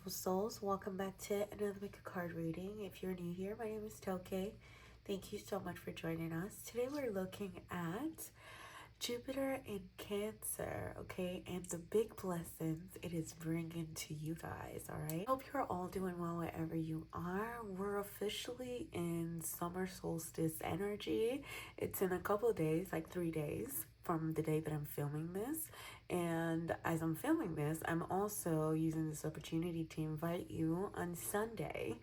beautiful souls. Welcome back to another Make a Card reading. If you're new here, my name is Toké. Thank you so much for joining us. Today we're looking at Jupiter in Cancer, okay, and the big blessings it is bringing to you guys, all right? Hope you're all doing well wherever you are. We're officially in summer solstice energy. It's in a couple of days, like 3 days from the day that I'm filming this. And as I'm filming this, I'm also using this opportunity to invite you on Sunday,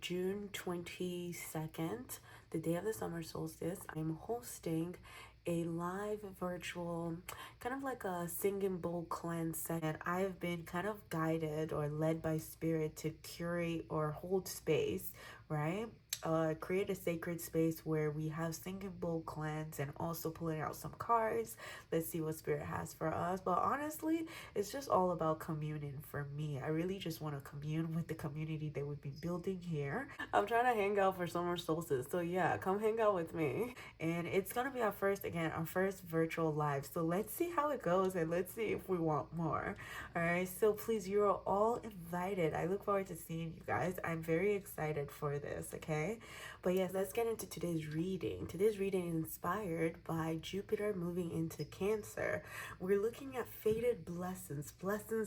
June 22nd, the day of the summer solstice. I'm hosting a live virtual kind of like a singing bowl cleanse that I've been kind of guided or led by spirit to curate or hold space, right? Create a sacred space where we have singing bowl cleanse and also pulling out some cards. Let's see what spirit has for us. But honestly, it's just all about communing for me. I really just want to commune with the community that we've been building here. I'm trying to hang out for summer solstice, so yeah, come hang out with me. And it's gonna be our first virtual live, so let's see how it goes and let's see if we want more. All right, so please, you're all invited. I look forward to seeing you guys. I'm very excited for this, okay? But yes, let's get into today's reading. Today's reading is inspired by Jupiter moving into Cancer. We're looking at fated blessings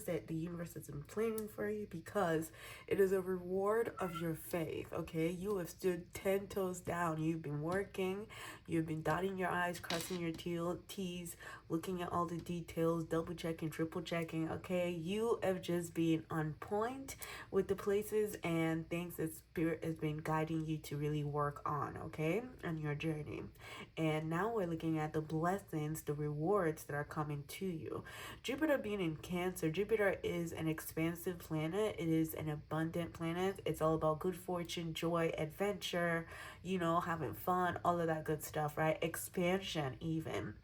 that the universe has been planning for you because it is a reward of your faith, okay? You have stood 10 toes down. You've been working. You've been dotting your I's, crossing your T's, looking at all the details, double checking, triple checking, okay? You have just been on point with the places and things that spirit has been guiding you to really work on, okay? On your journey. And now we're looking at the blessings, the rewards that are coming to you. Jupiter being in Cancer, Jupiter is an expansive planet. It is an abundant planet. It's all about good fortune, joy, adventure, you know, having fun, all of that good stuff, right? Expansion even.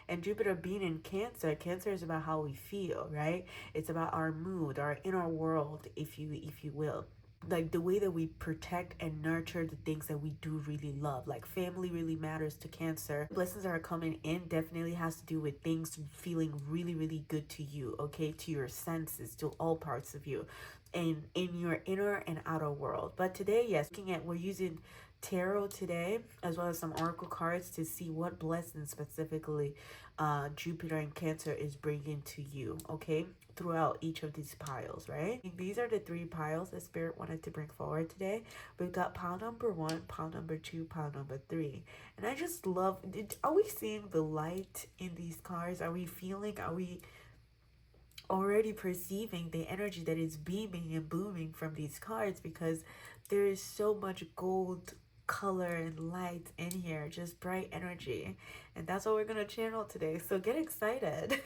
And Jupiter being in Cancer, Cancer is about how we feel, right? It's about our mood, our inner world, if you will. Like the way that we protect and nurture the things that we do really love. Like family really matters to Cancer. Blessings that are coming in definitely has to do with things feeling really, really good to you, okay? To your senses, to all parts of you, and in your inner and outer world. But today, yes, we're using tarot today as well as some oracle cards to see what blessings specifically Jupiter and Cancer is bringing to you, okay, throughout each of these piles, right? These are the 3 piles that spirit wanted to bring forward today. We've got pile number 1, pile number 2, pile number 3, and I just love are we seeing the light in these cards? Are we already perceiving the energy that is beaming and booming from these cards? Because there is so much gold color and light in here, just bright energy, and that's what we're gonna channel today, so get excited.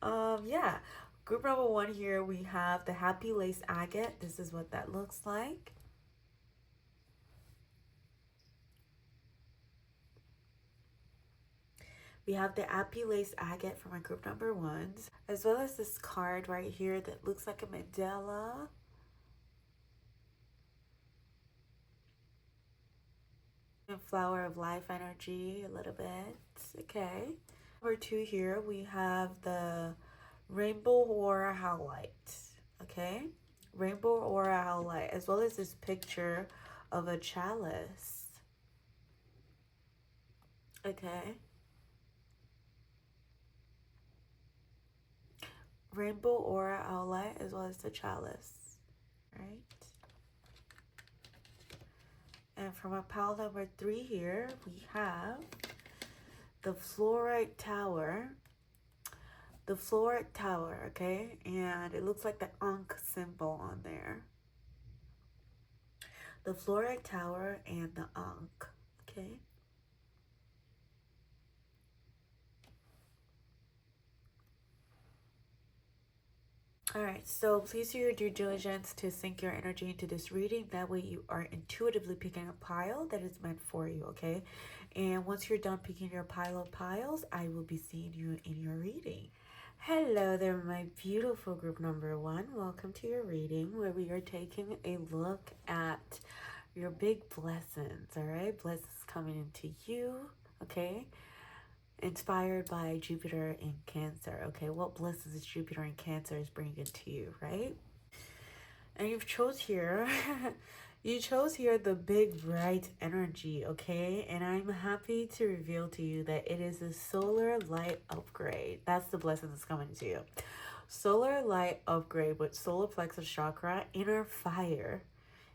Yeah, group number 1 here, we have the Happy Lace Agate. This is what that looks like. We have the Happy Lace Agate from our group number 1s, as well as this card right here that looks like a Mandela. Flower of Life energy a little bit, okay. Number 2 here, we have the Rainbow Aura Howlite, okay. Rainbow Aura Howlite, as well as this picture of a chalice, okay. Rainbow Aura Howlite, as well as the chalice, right. And from our pile number 3 here, we have the Fluorite Tower. The Fluorite Tower, okay? And it looks like the Ankh symbol on there. The Fluorite Tower and the Ankh, okay? Alright, so please do your due diligence to sync your energy into this reading. That way you are intuitively picking a pile that is meant for you, okay? And once you're done picking your pile of piles, I will be seeing you in your reading. Hello there, my beautiful group number 1. Welcome to your reading, where we are taking a look at your big blessings, alright? Blessings coming into you, okay? Inspired by Jupiter in Cancer, okay? What blessings is Jupiter in Cancer is bringing to you, right? And you've chose here, you chose here the big bright energy, okay? And I'm happy to reveal to you that it is a solar light upgrade. That's the blessing that's coming to you. Solar light upgrade with solar plexus chakra, inner fire.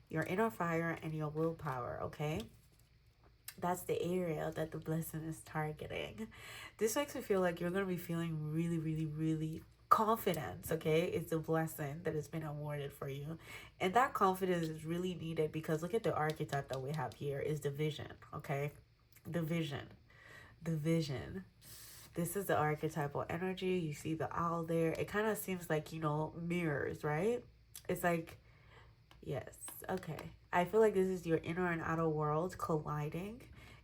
Your inner fire and your willpower, okay? That's the area that the blessing is targeting. This makes me feel like you're going to be feeling really, really, really confident, okay? It's a blessing that has been awarded for you. And that confidence is really needed because look at the archetype that we have here is the vision, okay? The vision. The vision. This is the archetypal energy. You see the owl there. It kind of seems like, you know, mirrors, right? It's like, yes, okay. I feel like this is your inner and outer world colliding,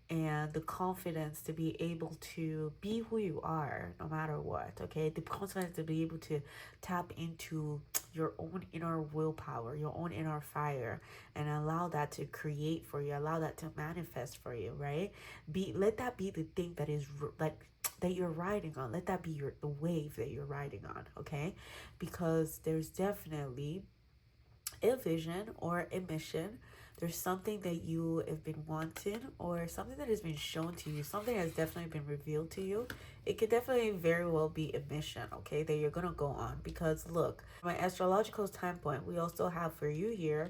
and the confidence to be able to be who you are no matter what, okay? The confidence to be able to tap into your own inner willpower, your own inner fire, and allow that to create for you, allow that to manifest for you, right? Let that be the thing that is like that you're riding on. Let that be the wave that you're riding on, okay? Because there's definitely a vision or a mission. There's something that you have been wanting or something that has been shown to you. Something has definitely been revealed to you. It could definitely very well be a mission, okay, that you're going to go on. Because look, my astrological standpoint, we also have for you here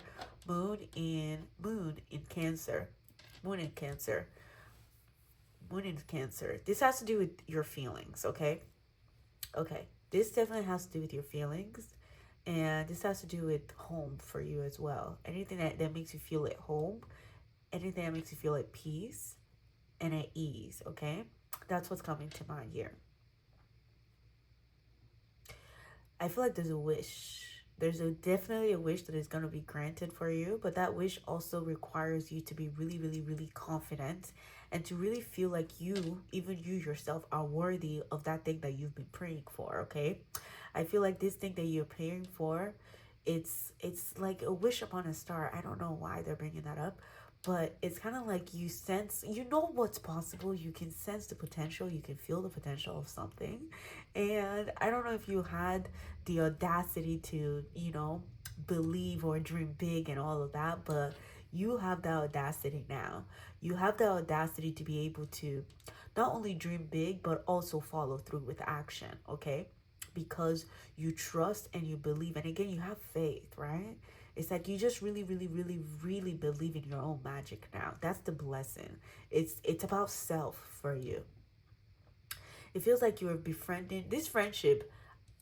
moon in Cancer. Moon in Cancer. Moon in Cancer. This has to do with your feelings, okay? Okay. This definitely has to do with your feelings. And this has to do with home for you as well. Anything that makes you feel at home, anything that makes you feel at peace and at ease, okay? That's what's coming to mind here. I feel like there's a wish. There's definitely a wish that is going to be granted for you, but that wish also requires you to be really, really, really confident and to really feel like you, even you yourself, are worthy of that thing that you've been praying for, okay? I feel like this thing that you're praying for, it's like a wish upon a star. I don't know why they're bringing that up, but it's kind of like you sense, you know what's possible. You can sense the potential. You can feel the potential of something. And I don't know if you had the audacity to, you know, believe or dream big and all of that, but you have the audacity now. You have the audacity to be able to not only dream big, but also follow through with action, okay? Because you trust and you believe. And again, you have faith, right? It's like you just really, really, really, really believe in your own magic now. That's the blessing. It's about self for you. It feels like you're befriending this friendship.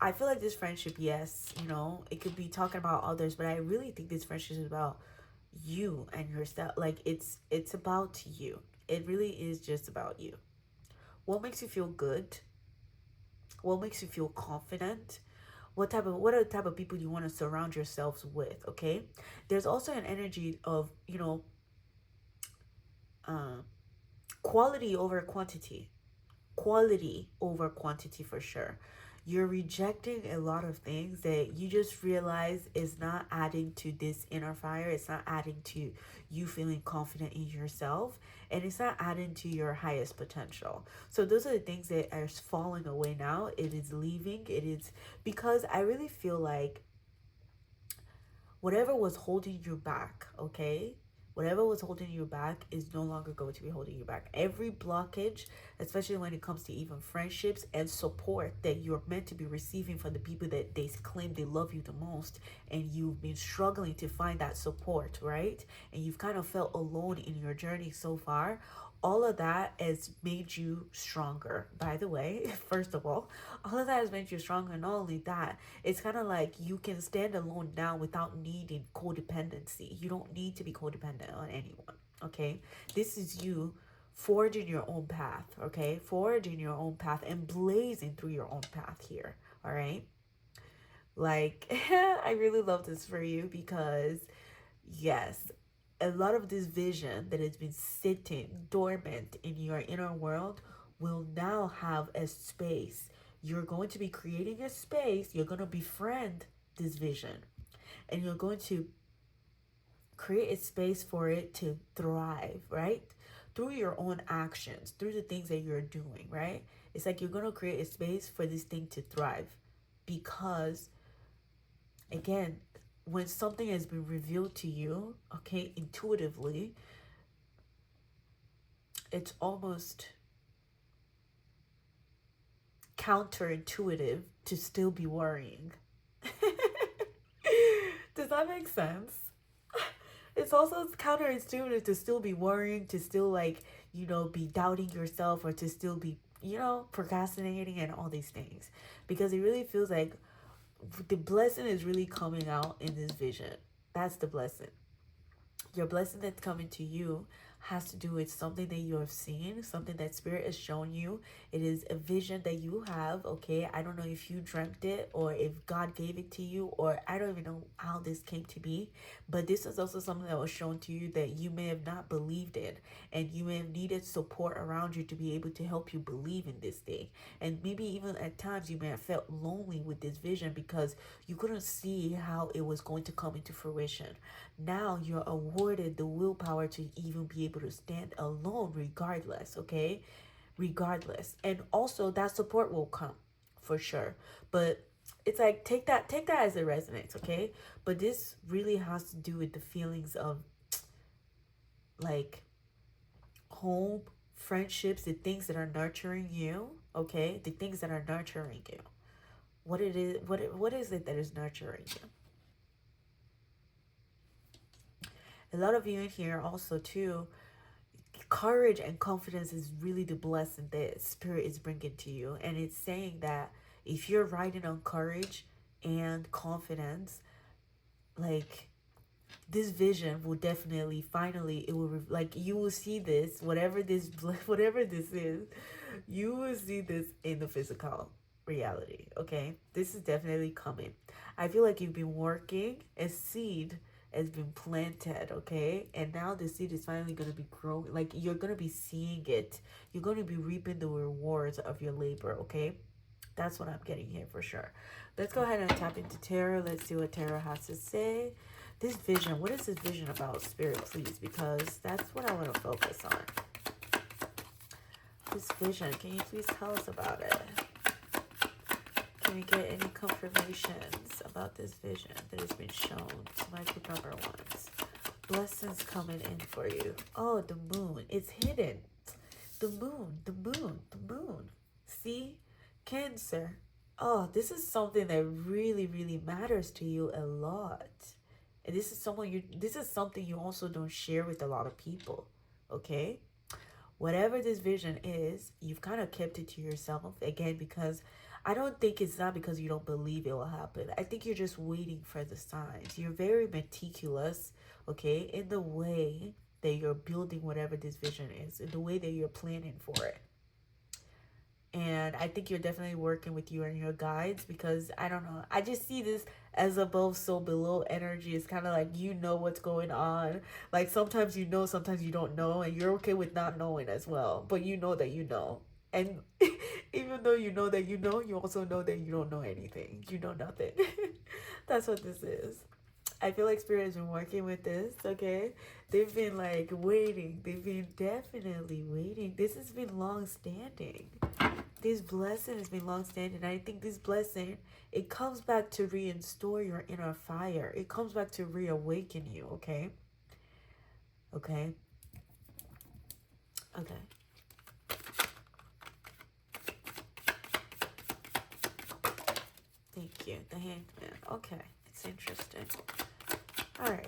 I feel like this friendship, yes, you know, it could be talking about others, but I really think this friendship is about you and yourself. Like it's about you. It really is just about you. What makes you feel good? What makes you feel confident? What are the type of people you want to surround yourselves with, okay? There's also an energy of, you know, uh, quality over quantity. Quality over quantity for sure. You're rejecting a lot of things that you just realize is not adding to this inner fire. It's not adding to you feeling confident in yourself, and it's not adding to your highest potential. So those are the things that are falling away now. It is leaving. It is because I really feel like whatever was holding you back, okay? Whatever was holding you back is no longer going to be holding you back. Every blockage, especially when it comes to even friendships and support that you're meant to be receiving from the people that they claim they love you the most, and you've been struggling to find that support, right? And you've kind of felt alone in your journey so far. All of that has made you stronger, by the way. First of all of that has made you stronger. Not only that, it's kind of like you can stand alone now without needing codependency. You don't need to be codependent on anyone, okay? This is you forging your own path, okay? Forging your own path and blazing through your own path here, all right? Like, I really love this for you because, yes, a lot of this vision that has been sitting dormant in your inner world will now have a space. You're going to be creating a space. You're going to befriend this vision, and you're going to create a space for it to thrive, right? Through your own actions, through the things that you're doing, right? It's like you're going to create a space for this thing to thrive because, again, when something has been revealed to you, okay, intuitively, it's almost counterintuitive to still be worrying. Does that make sense? It's also counterintuitive to still be worrying, to still like, you know, be doubting yourself, or to still be, you know, procrastinating and all these things. Because it really feels like the blessing is really coming out in this vision. That's the blessing. Your blessing that's coming to you has to do with something that you have seen, something that spirit has shown you. It is a vision that you have, okay? I don't know if you dreamt it or if God gave it to you, or I don't even know how this came to be, but this is also something that was shown to you that you may have not believed in, and you may have needed support around you to be able to help you believe in this thing. And maybe even at times you may have felt lonely with this vision because you couldn't see how it was going to come into fruition. Now you're awarded the willpower to even be able to stand alone regardless, okay? Regardless. And also that support will come for sure. But it's like take that as it resonates, okay? But this really has to do with the feelings of like home, friendships, the things that are nurturing you, okay? The things that are nurturing you. What is it that is nurturing you? A lot of you in here also too, courage and confidence is really the blessing that spirit is bringing to you. And it's saying that if you're riding on courage and confidence, like this vision will definitely finally, it will like you will see this, whatever this is, you will see this in the physical reality. Okay, this is definitely coming. I feel like you've been working, a seed has been planted, okay? And now the seed is finally going to be growing. Like you're going to be seeing it. You're going to be reaping the rewards of your labor, okay? That's what I'm getting here for sure. Let's go ahead and tap into tarot. Let's see what tarot has to say. This vision, what is this vision about, spirit, please? Because that's what I want to focus on. This vision, can you please tell us about it? Can we get any confirmations about this vision that has been shown to my group number ones? Blessings coming in for you. Oh, the moon. It's hidden. The moon, the moon, the moon. See? Cancer. Oh, this is something that really, really matters to you a lot. And this is something you also don't share with a lot of people. Okay? Whatever this vision is, you've kind of kept it to yourself. Again, because I don't think it's not because you don't believe it will happen. I think you're just waiting for the signs. You're very meticulous, okay, in the way that you're building whatever this vision is, in the way that you're planning for it. And I think you're definitely working with you and your guides, because I don't know, I just see this as above so below energy. It's kind of like you know what's going on. Like sometimes you know, sometimes you don't know, and you're okay with not knowing as well, but you know that you know. And even though you know that you know, you also know that you don't know anything. You know nothing. That's what this is. I feel like spirit has been working with this, okay? They've been like waiting. They've been definitely waiting. This has been long standing. This blessing has been long standing. I think this blessing, it comes back to reinstore your inner fire. It comes back to reawaken you, okay? Okay? Okay. Thank you. The Hangman. Okay. It's interesting. All right.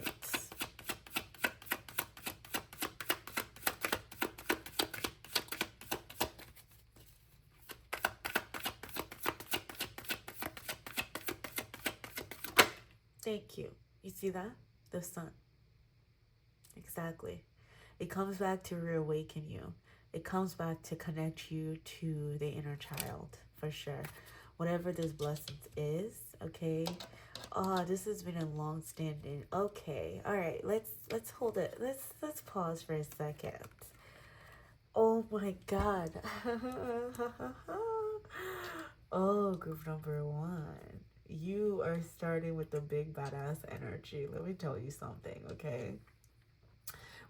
Thank you. You see that? The sun. Exactly. It comes back to reawaken you. It comes back to connect you to the inner child, for sure. Whatever this blessing is, okay? Oh, this has been a long standing. Okay. All right. Let's hold it. Let's pause for a second. Oh my god. Oh, group number one. You are starting with the big badass energy. Let me tell you something, okay?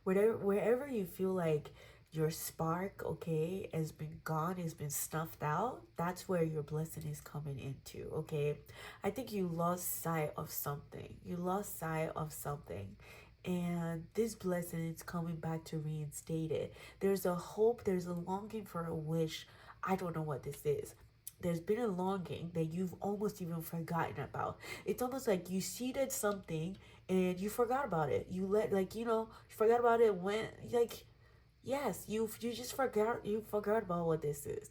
Wherever you feel like your spark, okay, has been gone, has been snuffed out, that's where your blessing is coming into, okay? I think you lost sight of something. You lost sight of something. And this blessing is coming back to reinstate it. There's a hope, there's a longing for a wish. I don't know what this is. There's been a longing that you've almost even forgotten about. It's almost like you seeded something and you forgot about it. You let, like, you know, you forgot about it when, like, yes, you just forgot about what this is.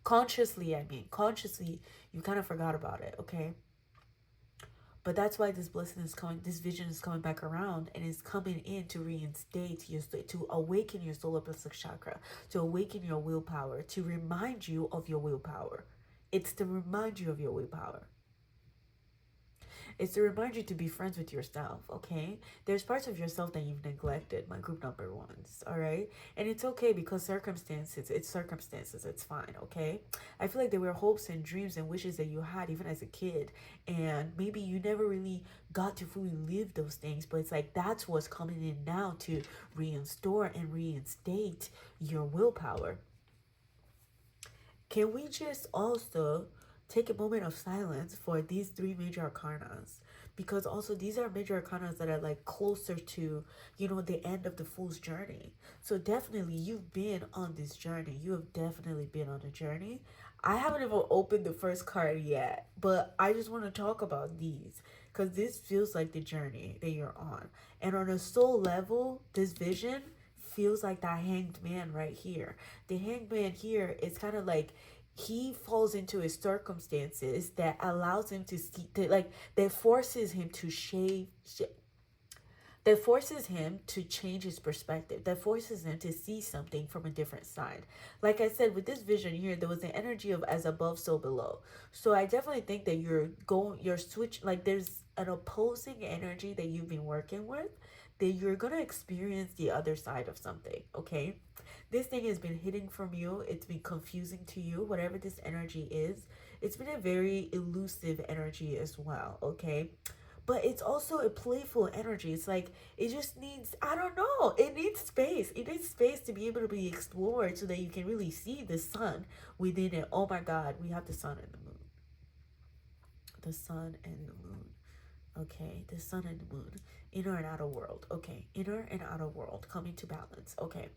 Consciously, I mean, consciously, you kind of forgot about it, okay? But that's why this blessing is coming, this vision is coming back around and is coming in to reinstate your, to awaken your solar plexus chakra, to awaken your willpower, to remind you of your willpower. It's to remind you of your willpower. It's to remind you to be friends with yourself, okay? There's parts of yourself that you've neglected, my group number ones, all right? And it's okay because circumstances, it's fine, okay? I feel like there were hopes and dreams and wishes that you had even as a kid, and maybe you never really got to fully live those things, but it's like that's what's coming in now to restore and reinstate your willpower. Can we just also take a moment of silence for these three major arcanas? Because also these are major arcanas that are like closer to, you know, the end of the fool's journey. So definitely you've been on this journey. You have definitely been on a journey. I haven't even opened the first card yet, but I just want to talk about these because this feels like the journey that you're on. And on a soul level, this vision feels like that hanged man right here. The hanged man here is kind of like he falls into his circumstances that allows him to see, like, that forces him to that forces him to change his perspective, that forces him to see something from a different side. Like I said, with this vision here, there was an energy of as above, so below. So I definitely think that you're switch, like there's an opposing energy that you've been working with, that you're gonna experience the other side of something, okay? This thing has been hidden from you, it's been confusing to you, whatever this energy is. It's been a very elusive energy as well, okay? But it's also a playful energy. It's like it just needs, I don't know, it needs space. It needs space to be able to be explored so that you can really see the sun within it. Oh my God, we have the sun and the moon. The sun and the moon. Okay, the sun and the moon. Inner and outer world. Okay, inner and outer world coming to balance. Okay.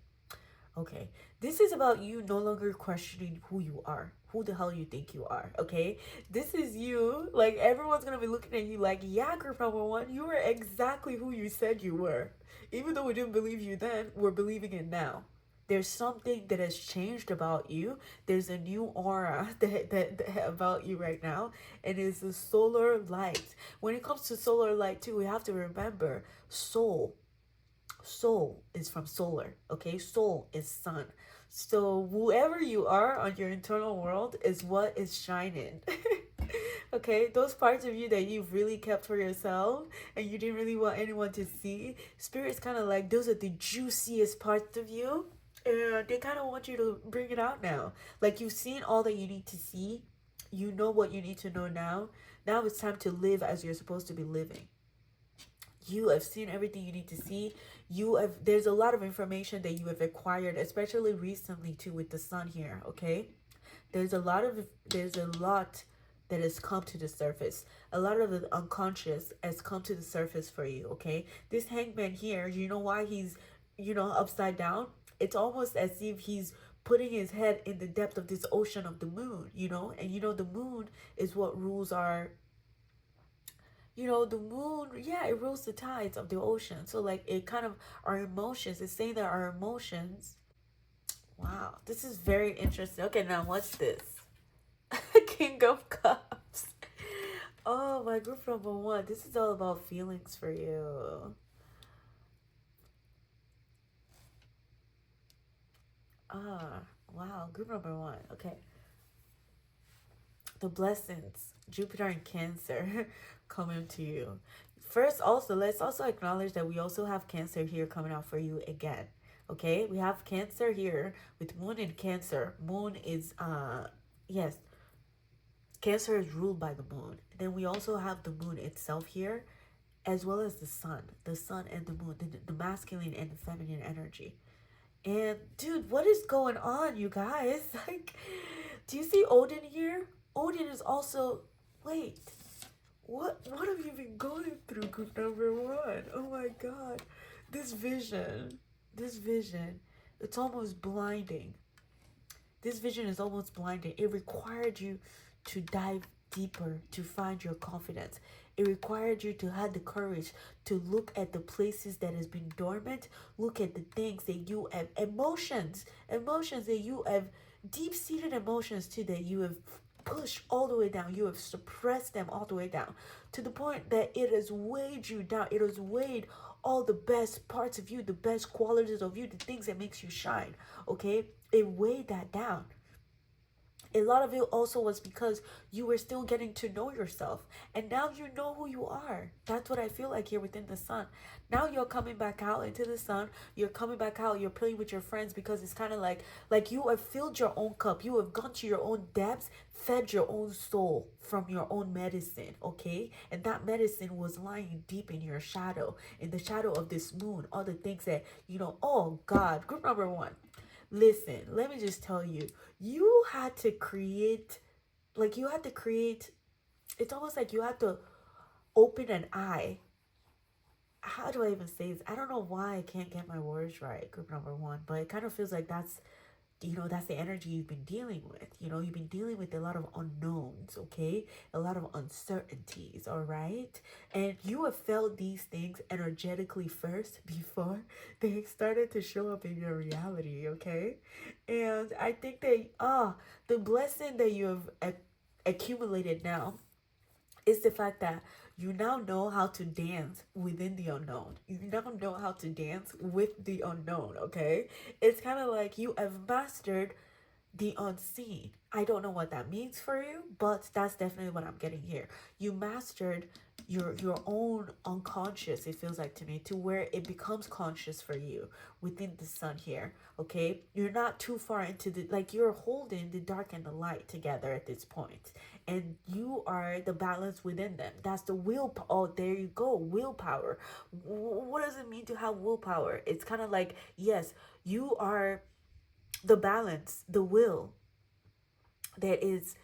Okay, this is about you no longer questioning who you are, who the hell you think you are, okay? This is you, like, everyone's gonna be looking at you like, yeah, group number one, you were exactly who you said you were. Even though we didn't believe you then, we're believing it now. There's something that has changed about you. There's a new aura that about you right now, and it's the solar light. When it comes to solar light too, we have to remember soul is from solar, okay? Soul is sun. So whoever you are on your internal world is what is shining. Okay, those parts of you that you've really kept for yourself and you didn't really want anyone to see, spirit's kind of like those are the juiciest parts of you, and they kind of want you to bring it out now. Like you've seen all that you need to see, you know what you need to know now. Now it's time to live as you're supposed to be living. You have seen everything you need to see. There's a lot of information that you have acquired, especially recently too with the sun here, okay? There's a lot that has come to the surface. A lot of the unconscious has come to the surface for you, okay? This hangman here, you know why he's, upside down? It's almost as if he's putting his head in the depth of this ocean of the moon, and the moon is what rules our, the moon, yeah, it rules the tides of the ocean. So like it kind of, our emotions, it's saying that our emotions, wow, this is very interesting. Okay, now what's this? King of Cups. Oh, my group number one, this is all about feelings for you. Wow, group number one. Okay, the blessings, Jupiter and Cancer coming to you. First, also, let's also acknowledge that we also have Cancer here coming out for you again. Okay, we have Cancer here with Moon in Cancer. Moon is, yes, Cancer is ruled by the moon. Then we also have the moon itself here, as well as the sun and the moon, the masculine and the feminine energy. And dude, what is going on, you guys? Like, do you see Odin here? Odin is also, wait, what have you been going through, group number one? Oh my god. This vision, this vision, it's almost blinding. This vision is almost blinding. It required you to dive deeper to find your confidence. It required you to have the courage to look at the places that has been dormant, look at the things that you have, emotions that you have, deep-seated emotions too, that you have pushed all the way down. You have suppressed them all the way down to the point that it has weighed you down. It has weighed all the best parts of you, the best qualities of you, the things that makes you shine. Okay, it weighed that down. A lot of it also was because you were still getting to know yourself, and now you know who you are. That's what I feel like here within the sun. Now you're coming back out into the sun. You're coming back out. You're playing with your friends because it's kind of like you have filled your own cup. You have gone to your own depths, fed your own soul from your own medicine. Okay, and that medicine was lying deep in your shadow, in the shadow of this moon. All the things that you know. Oh God, group number one. Listen, let me just tell you, you had to create, it's almost like you had to open an eye. How do I even say this? I don't know why I can't get my words right, group number one, but it kind of feels like that's the energy you've been dealing with. You've been dealing with a lot of unknowns, okay? A lot of uncertainties, all right? And you have felt these things energetically first before they started to show up in your reality, okay? And I think the blessing that you have accumulated now is the fact that you now know how to dance within the unknown. You now know how to dance with the unknown, okay? It's kind of like you have mastered the unseen. I don't know what that means for you, but that's definitely what I'm getting here. You mastered your own unconscious, it feels like to me, to where it becomes conscious for you within the sun here. Okay, you're not too far into the, like, you're holding the dark and the light together at this point, and you are the balance within them. That's the will. Oh, there you go, willpower. What does it mean to have willpower? It's kind of like, yes, you are the balance, the will that is,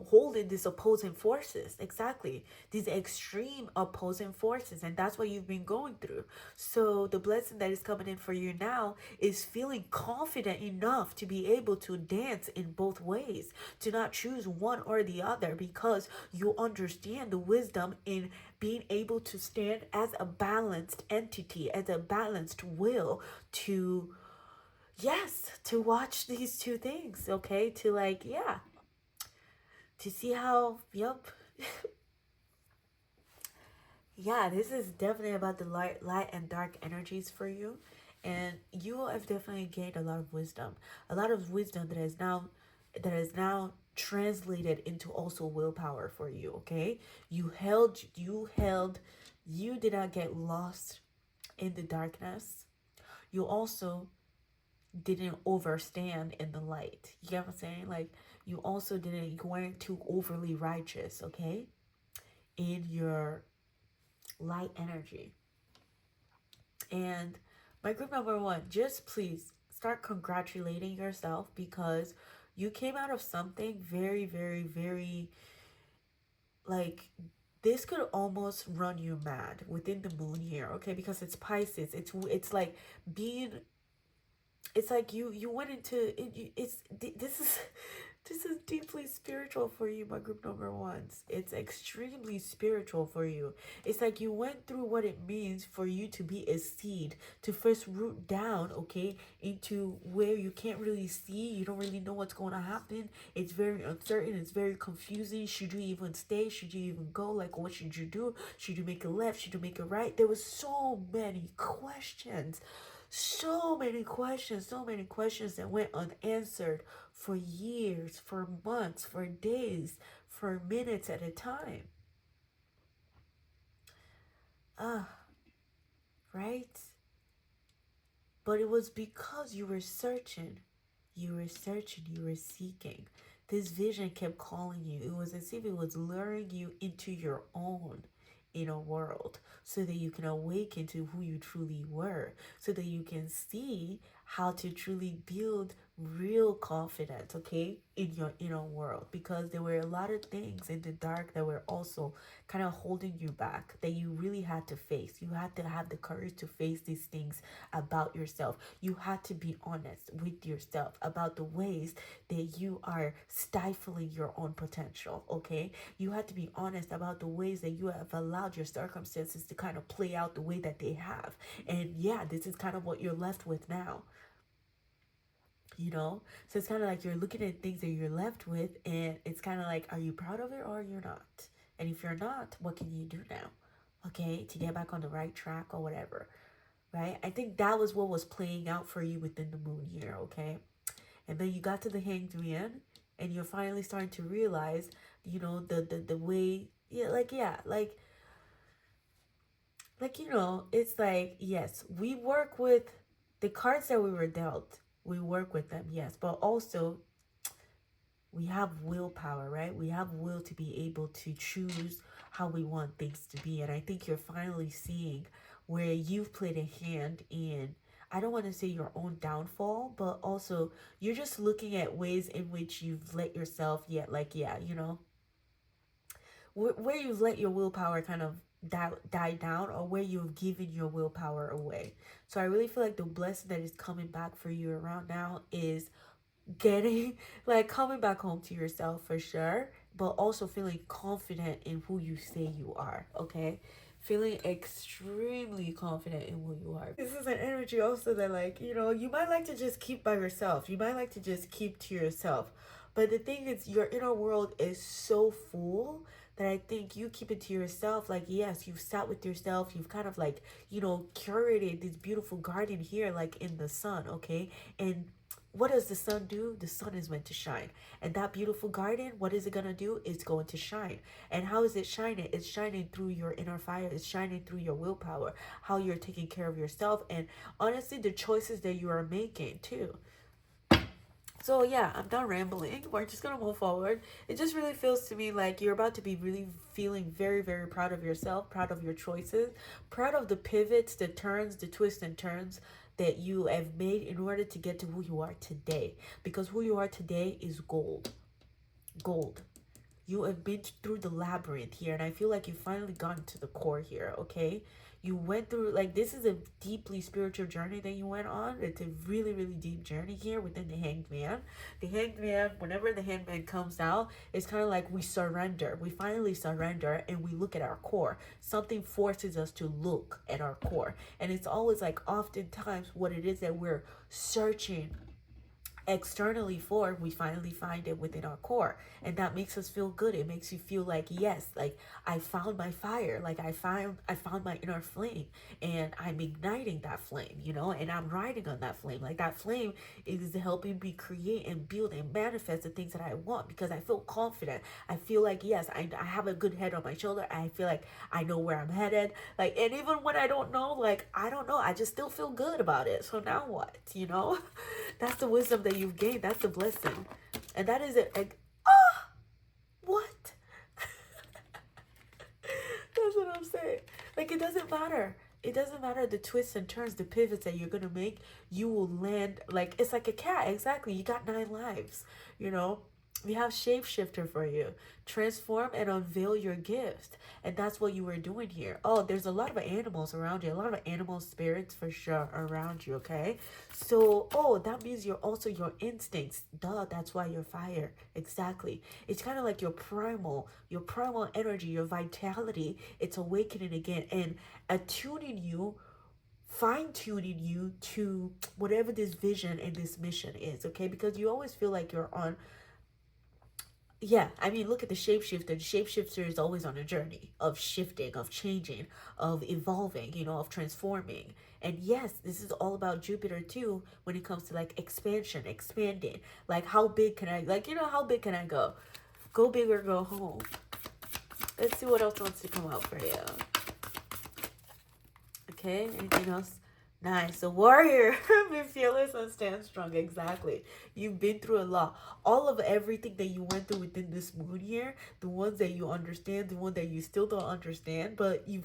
holding these opposing forces. Exactly. These extreme opposing forces. And that's what you've been going through. So the blessing that is coming in for you now is feeling confident enough to be able to dance in both ways, to not choose one or the other, because you understand the wisdom in being able to stand as a balanced entity, as a balanced will, to to watch these two things, okay? To to see how, yep. Yeah, this is definitely about the light and dark energies for you. And you have definitely gained a lot of wisdom. A lot of wisdom that is now translated into also willpower for you, okay? You did not get lost in the darkness. You also didn't overstand in the light. You get what I'm saying? Like, you also you weren't too overly righteous, okay? In your light energy. And my group number one, just please start congratulating yourself, because you came out of something very, very, very, like, this could almost run you mad within the moon here, okay? Because it's Pisces. It's like being, it's like you went into it. This is this is deeply spiritual for you, my group number ones. It's extremely spiritual for you. It's like you went through what it means for you to be a seed, to first root down, okay, into where you can't really see. You don't really know what's going to happen. It's very uncertain. It's very confusing. Should you even stay? Should you even go? Like, what should you do? Should you make a left? Should you make a right? There was so many questions. So many questions that went unanswered for years, for months, for days, for minutes at a time. Right? But it was because you were searching. You were searching, you were seeking. This vision kept calling you. It was as if it was luring you into your own inner world, so that you can awaken to who you truly were, so that you can see how to truly build real confidence, okay, in your inner world, because there were a lot of things in the dark that were also kind of holding you back that you really had to face. You had to have the courage to face these things about yourself. You had to be honest with yourself about the ways that you are stifling your own potential, okay? You had to be honest about the ways that you have allowed your circumstances to kind of play out the way that they have. And yeah, this is kind of what you're left with now. You know, so it's kind of like you're looking at things that you're left with, and it's kind of like, are you proud of it or you're not? And if you're not, what can you do now, okay, to get back on the right track or whatever, right? I think that was what was playing out for you within the moon here, okay? And then you got to the Hanged Man, and you're finally starting to realize, you know, the way, yeah, you know, it's like, yes, we work with the cards that we were dealt. We work with them, yes, but also we have willpower, right? We have will to be able to choose how we want things to be. And I think you're finally seeing where you've played a hand in, I don't want to say your own downfall, but also you're just looking at ways in which you've let yourself, you know, where you've let your willpower kind of die down, or where you've given your willpower away. So I really feel like the blessing that is coming back for you around now is getting, like, coming back home to yourself for sure, but also feeling confident in who you say you are, okay? Feeling extremely confident in who you are. This is an energy also that, like, you know, you might like to just keep by yourself. You might like to just keep to yourself. But the thing is, your inner world is so full that I think you keep it to yourself. Like, yes, you've sat with yourself. You've kind of, like, you know, curated this beautiful garden here, like in the sun, okay? And what does the sun do? The sun is meant to shine. And that beautiful garden, what is it going to do? It's going to shine. And how is it shining? It's shining through your inner fire. It's shining through your willpower, how you're taking care of yourself, and honestly, the choices that you are making too. So yeah, I'm done rambling. We're just gonna move forward. It just really feels to me like you're about to be really feeling very, very proud of yourself, proud of your choices, proud of the pivots, the turns, the twists and turns that you have made in order to get to who you are today. Because who you are today is gold. Gold. You have been through the labyrinth here, and I feel like you've finally gotten to the core here, okay? You went through, like, this is a deeply spiritual journey that you went on. It's a really, really deep journey here within the Hanged Man. The Hanged Man, whenever the Hanged Man comes out, it's kind of like we surrender. We finally surrender, and we look at our core. Something forces us to look at our core. And it's always like oftentimes what it is that we're searching externally for, we finally find it within our core, and that makes us feel good. It makes you feel like, yes, like I found my fire, like I found my inner flame, and I'm igniting that flame, you know, and I'm riding on that flame. Like that flame is helping me create and build and manifest the things that I want, because I feel confident. I feel like, yes, I have a good head on my shoulder. I feel like I know where I'm headed, like, and even when I don't know, like, I don't know, I just still feel good about it. So now what, you know? That's the wisdom that you've gained. That's the blessing. And that is it. Like, what? That's what I'm saying. Like, it doesn't matter. It doesn't matter the twists and turns, the pivots that you're going to make. You will land, like, it's like a cat. Exactly. You got 9 lives, you know? We have shapeshifter for you. Transform and unveil your gift. And that's what you were doing here. Oh, there's a lot of animals around you. A lot of animal spirits for sure around you, okay? So, oh, that means you're also your instincts. Duh, that's why you're fire. Exactly. It's kind of like your primal energy, your vitality. It's awakening again and attuning you, fine-tuning you to whatever this vision and this mission is, okay? Because you always feel like you're on, yeah, I mean, look at the shapeshifter. The shapeshifter is always on a journey of shifting, of changing, of evolving, you know, of transforming. And yes, this is all about Jupiter too when it comes to like expansion, expanding. Like, how big can I, like, you know, how big can I go? Go big or go home. Let's see what else wants to come out for you. Okay, anything else Nice. A warrior. Be fearless and stand strong. Exactly. You've been through a lot. All of everything that you went through within this moon here, the ones that you understand, the one that you still don't understand, but you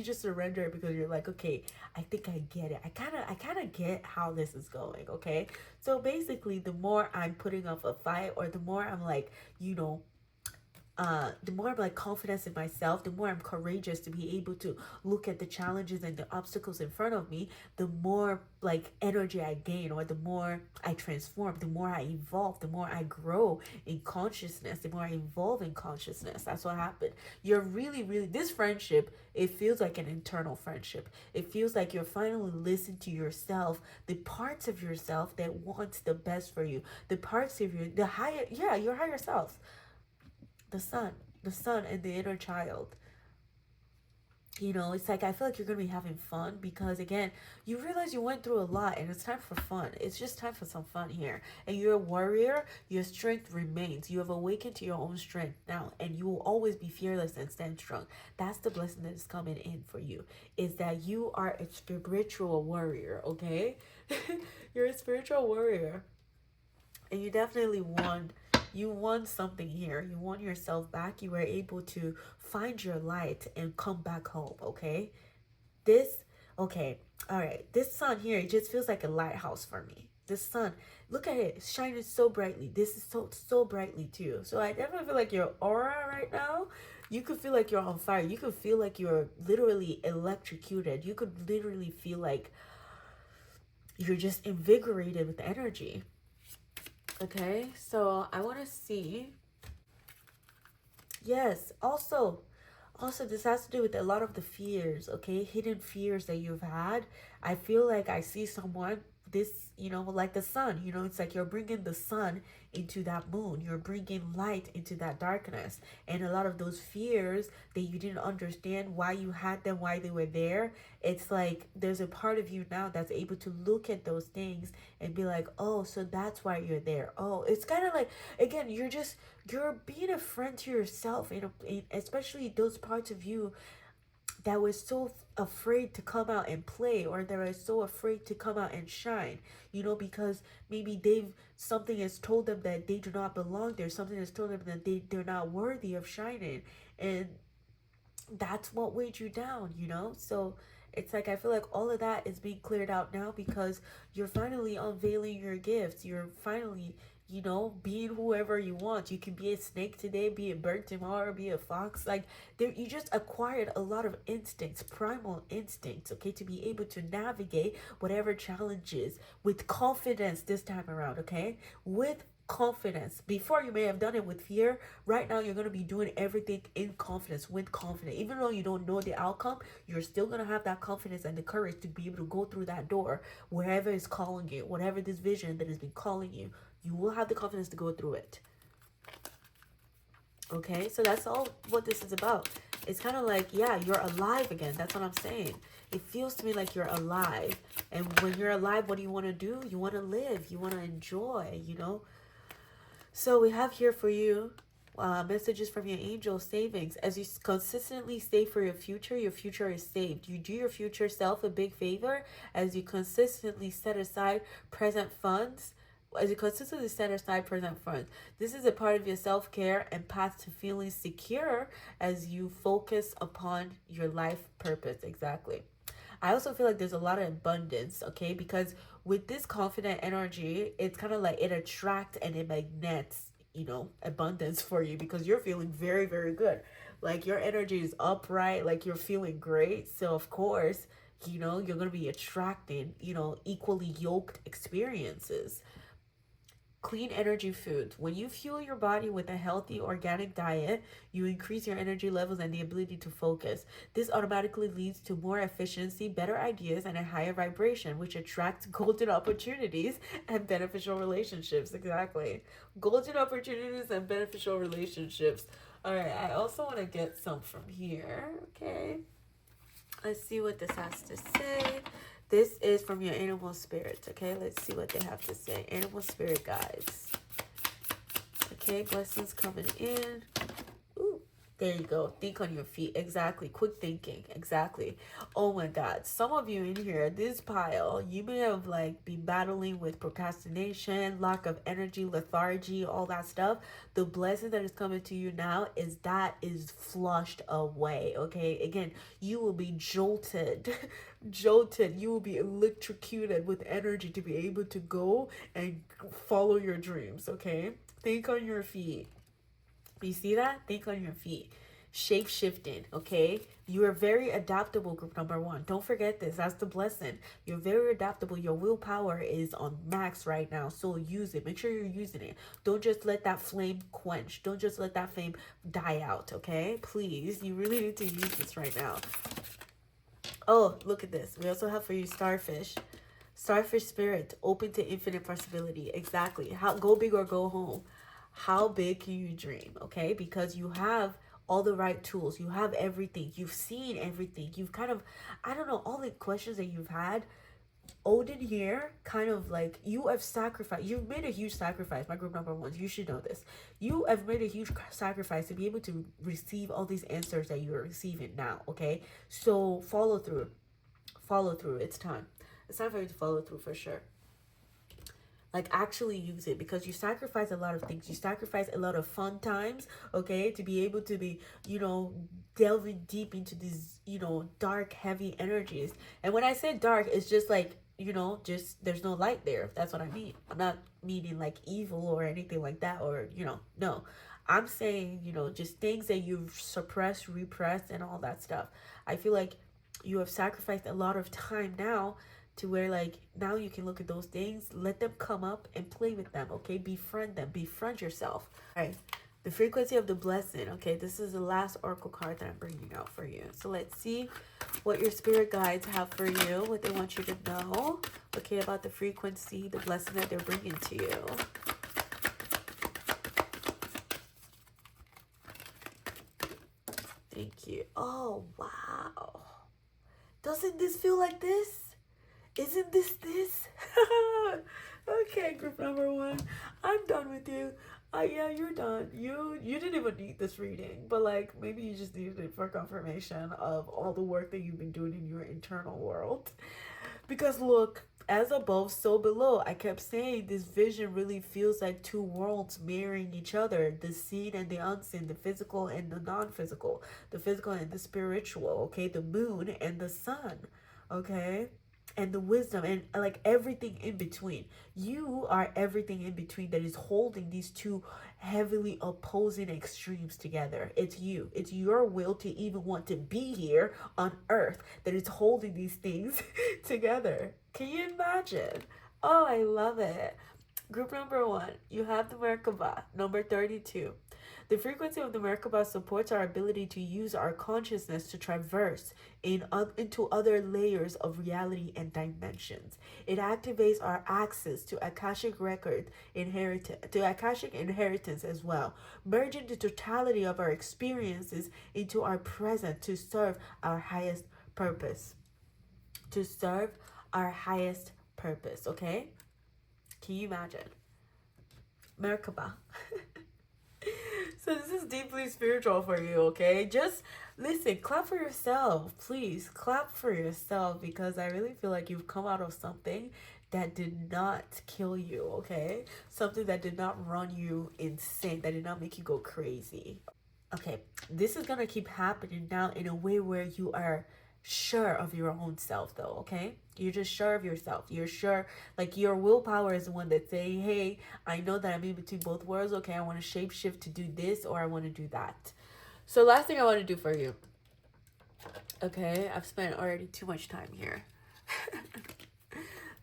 just surrender it because you're like, okay, I think I get it. I kinda get how this is going, okay? So basically the more I'm putting up a fight, or the more I'm like, the more I'm like confidence in myself, the more I'm courageous to be able to look at the challenges and the obstacles in front of me, the more like energy I gain, or the more I transform, the more I evolve, the more I grow in consciousness, the more I evolve in consciousness. That's what happened. You're really, really, this friendship, it feels like an internal friendship. It feels like you're finally listening to yourself, the parts of yourself that wants the best for you, the parts of the higher, yeah, your higher self, the sun, and the inner child. It's like I feel like you're gonna be having fun because again, you realize you went through a lot and it's time for fun. It's just time for some fun here. And you're a warrior, your strength remains. You have awakened to your own strength now, and you will always be fearless and stand strong. That's the blessing that is coming in for you. Is that you are a spiritual warrior, okay? You're a spiritual warrior. And you definitely won. You won something here. You won yourself back. You were able to find your light and come back home, okay? This, okay, all right. This sun here, it just feels like a lighthouse for me. This sun, look at it, it's shining so brightly. This is so brightly too. So I definitely feel like your aura right now, you could feel like you're on fire. You could feel like you're literally electrocuted. You could literally feel like you're just invigorated with energy. Okay, so I want to see. Yes, also this has to do with a lot of the fears, okay? Hidden fears that you've had. I feel like I see someone, this, like the sun, it's like you're bringing the sun into that moon. You're bringing light into that darkness. And a lot of those fears that you didn't understand why you had them, why they were there, it's like there's a part of you now that's able to look at those things and be like, oh, so that's why you're there. Oh, it's kind of like, again, you're being a friend to yourself, especially those parts of you that were so afraid to come out and play, or that are so afraid to come out and shine, because maybe something has told them that they do not belong there, something has told them that they're not worthy of shining, and that's what weighed you down, so it's like I feel like all of that is being cleared out now because you're finally unveiling your gifts. You're finally, being whoever you want. You can be a snake today, be a bird tomorrow, be a fox. Like, you just acquired a lot of instincts, primal instincts, okay, to be able to navigate whatever challenges with confidence this time around, okay? With confidence. Before, you may have done it with fear. Right now, you're going to be doing everything in confidence, with confidence. Even though you don't know the outcome, you're still going to have that confidence and the courage to be able to go through that door, wherever is calling you, whatever this vision that has been calling you. You will have the confidence to go through it. Okay, so that's all what this is about. It's kind of like, yeah, you're alive again. That's what I'm saying. It feels to me like you're alive. And when you're alive, what do you want to do? You want to live. You want to enjoy, So we have here for you messages from your angel savings. As you consistently save for your future is saved. You do your future self a big favor as you consistently set aside present funds. This is a part of your self-care and path to feeling secure as you focus upon your life purpose. Exactly. I also feel like there's a lot of abundance, okay? Because with this confident energy, it's kind of like it attracts and it magnets, abundance for you because you're feeling very, very good. Like your energy is upright, like you're feeling great. So, of course, you're going to be attracting, equally yoked experiences. Clean energy foods. When you fuel your body with a healthy organic diet, you increase your energy levels and the ability to focus. This automatically leads to more efficiency, better ideas, and a higher vibration, which attracts golden opportunities and beneficial relationships. Exactly. Golden opportunities and beneficial relationships. All right, I also want to get some from here. Okay. Let's see what this has to say. This is from your animal spirits, okay? Let's see what they have to say. Animal spirit guides. Okay, blessings coming in. Ooh, There you go. Think on your feet. Exactly. Quick thinking. Exactly. Oh my God. Some of you in here, this pile, you may have like been battling with procrastination, lack of energy, lethargy, all that stuff. The blessing that is coming to you now is that is flushed away. Okay. Again, you will be jolted, jolted. You will be electrocuted with energy to be able to go and follow your dreams. Okay. Think on your feet. You see that? Think on your feet. Shape shifting, okay? You are very adaptable, group number one. Don't forget this. That's the blessing. You're very adaptable. Your willpower is on max right now. So use it. Make sure you're using it. Don't just let that flame quench. Don't just let that flame die out, okay? Please. You really need to use this right now. Oh, look at this. We also have for you starfish. Starfish spirit, open to infinite possibility. Exactly. How go big or go home. How big can you dream? Okay, because you have all the right tools. You have everything. You've seen everything. You've kind of, I don't know, all the questions that you've had. Odin here, kind of like you have sacrificed. You've made a huge sacrifice. My group number ones, you should know this. You have made a huge sacrifice to be able to receive all these answers that you are receiving now. Okay, so follow through. Follow through. It's time. It's time for you to follow through for sure. Like actually use it, because you sacrifice a lot of things. You sacrifice a lot of fun times, okay, to be able to be, you know, delving deep into these, you know, dark, heavy energies. And when I say dark, it's just like, you know, just there's no light there. That's what I mean. I'm not meaning like evil or anything like that, or, you know, no. I'm saying, you know, just things that you've suppressed, repressed, and all that stuff. I feel like you have sacrificed a lot of time now to where like now you can look at those things, let them come up and play with them, okay? Befriend them, befriend yourself. All right, the frequency of the blessing, okay? This is the last oracle card that I'm bringing out for you. So let's see what your spirit guides have for you, what they want you to know, okay, about the frequency, the blessing that they're bringing to you. Thank you. Oh, wow. Doesn't this feel like this? Isn't this? Okay, group number one, I'm done with you. Yeah, you're done. You didn't even need this reading, but like maybe you just needed it for confirmation of all the work that you've been doing in your internal world. Because look, as above, so below. I kept saying this vision really feels like two worlds mirroring each other, the seen and the unseen, the physical and the non-physical, the physical and the spiritual, okay, the moon and the sun, okay, and the wisdom, and like everything in between. You are everything in between that is holding these two heavily opposing extremes together. It's you. It's your will to even want to be here on earth that is holding these things together. Can you imagine? Oh, I love it. Group number one, you have the Merkaba, number 32. The frequency of the Merkaba supports our ability to use our consciousness to traverse into other layers of reality and dimensions. It activates our access to Akashic inheritance as well, merging the totality of our experiences into our present to serve our highest purpose. To serve our highest purpose, okay? Can you imagine? Merkaba. So this is deeply spiritual for you, okay? Just listen, clap for yourself. Please clap for yourself, because I really feel like you've come out of something that did not kill you, okay? Something that did not run you insane, that did not make you go crazy. Okay, this is gonna keep happening now in a way where you are sure of your own self though, okay? You're just sure of yourself. You're sure, like your willpower is the one that's saying, hey, I know that I'm in between both worlds. Okay, I want to shape shift to do this, or I want to do that. So last thing I want to do for you, okay, I've spent already too much time here.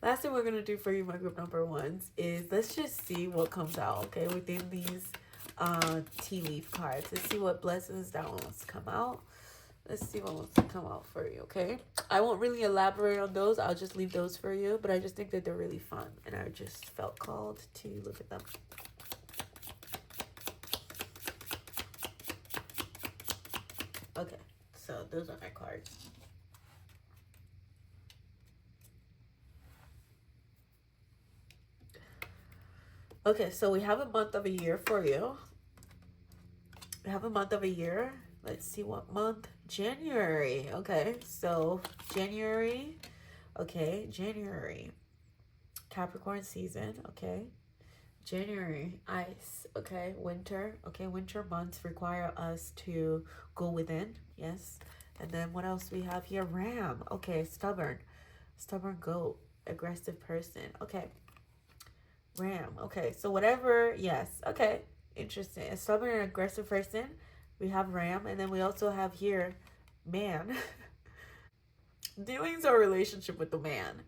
Last thing we're going to do for you, my group number ones, is let's just see what comes out, okay, within these tea leaf cards. Let's see what blessings that one wants to come out. Let's see what wants to come out for you, okay? I won't really elaborate on those. I'll just leave those for you. But I just think that they're really fun. And I just felt called to look at them. Okay. So those are my cards. Okay. So we have a month of a year for you. We have a month of a year. Let's see what month. January. Okay, so January. Okay, January. Capricorn season. Okay. January, ice. Okay, winter. Okay, winter months require us to go within. Yes. And then what else we have here? Ram. Okay, stubborn. Stubborn goat. Aggressive person. Okay. Ram. Okay, so whatever. Yes. Okay. Interesting. A stubborn and aggressive person. We have ram. And then we also have here man. Dealings our relationship with the man.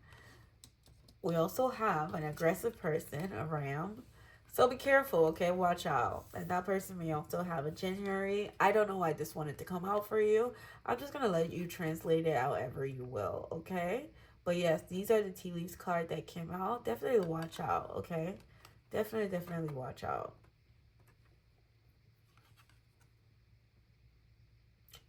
We also have an aggressive person, a ram. So be careful, okay? Watch out. And that person may also have a January. I don't know why this wanted to come out for you. I'm just going to let you translate it however you will, okay? But yes, these are the tea leaves card that came out. Definitely watch out, okay? Definitely watch out.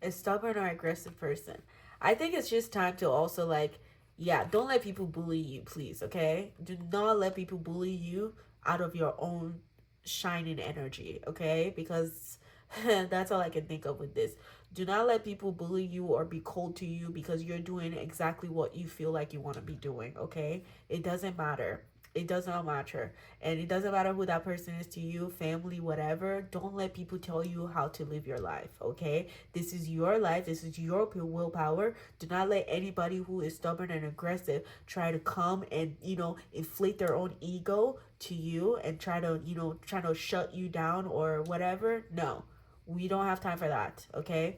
A stubborn or aggressive person. I think it's just time to also like, yeah, don't let people bully you, please, okay? Do not let people bully you out of your own shining energy, okay? Because that's all I can think of with this. Do not let people bully you or be cold to you because you're doing exactly what you feel like you want to be doing, okay? It doesn't matter. It does not matter. And it doesn't matter who that person is to you, family, whatever. Don't let people tell you how to live your life, okay? This is your life. This is your willpower. Do not let anybody who is stubborn and aggressive try to come and, inflate their own ego to you and try to shut you down or whatever. No, we don't have time for that, okay?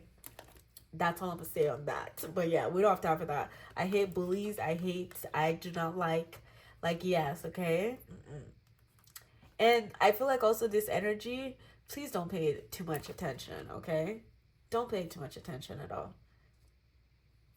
That's all I'm gonna say on that. But yeah, we don't have time for that. I hate bullies. I do not like, yes, okay? Mm-mm. And I feel like also this energy, please don't pay too much attention, okay? Don't pay too much attention at all.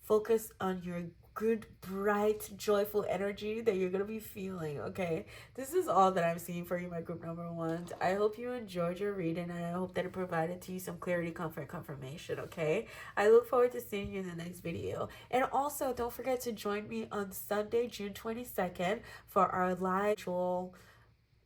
Focus on your good, bright, joyful energy that you're going to be feeling, okay? This is all that I'm seeing for you, my group number ones. I hope you enjoyed your reading, and I hope that it provided to you some clarity, comfort, confirmation, okay? I look forward to seeing you in the next video. And also, don't forget to join me on Sunday, June 22nd for our live virtual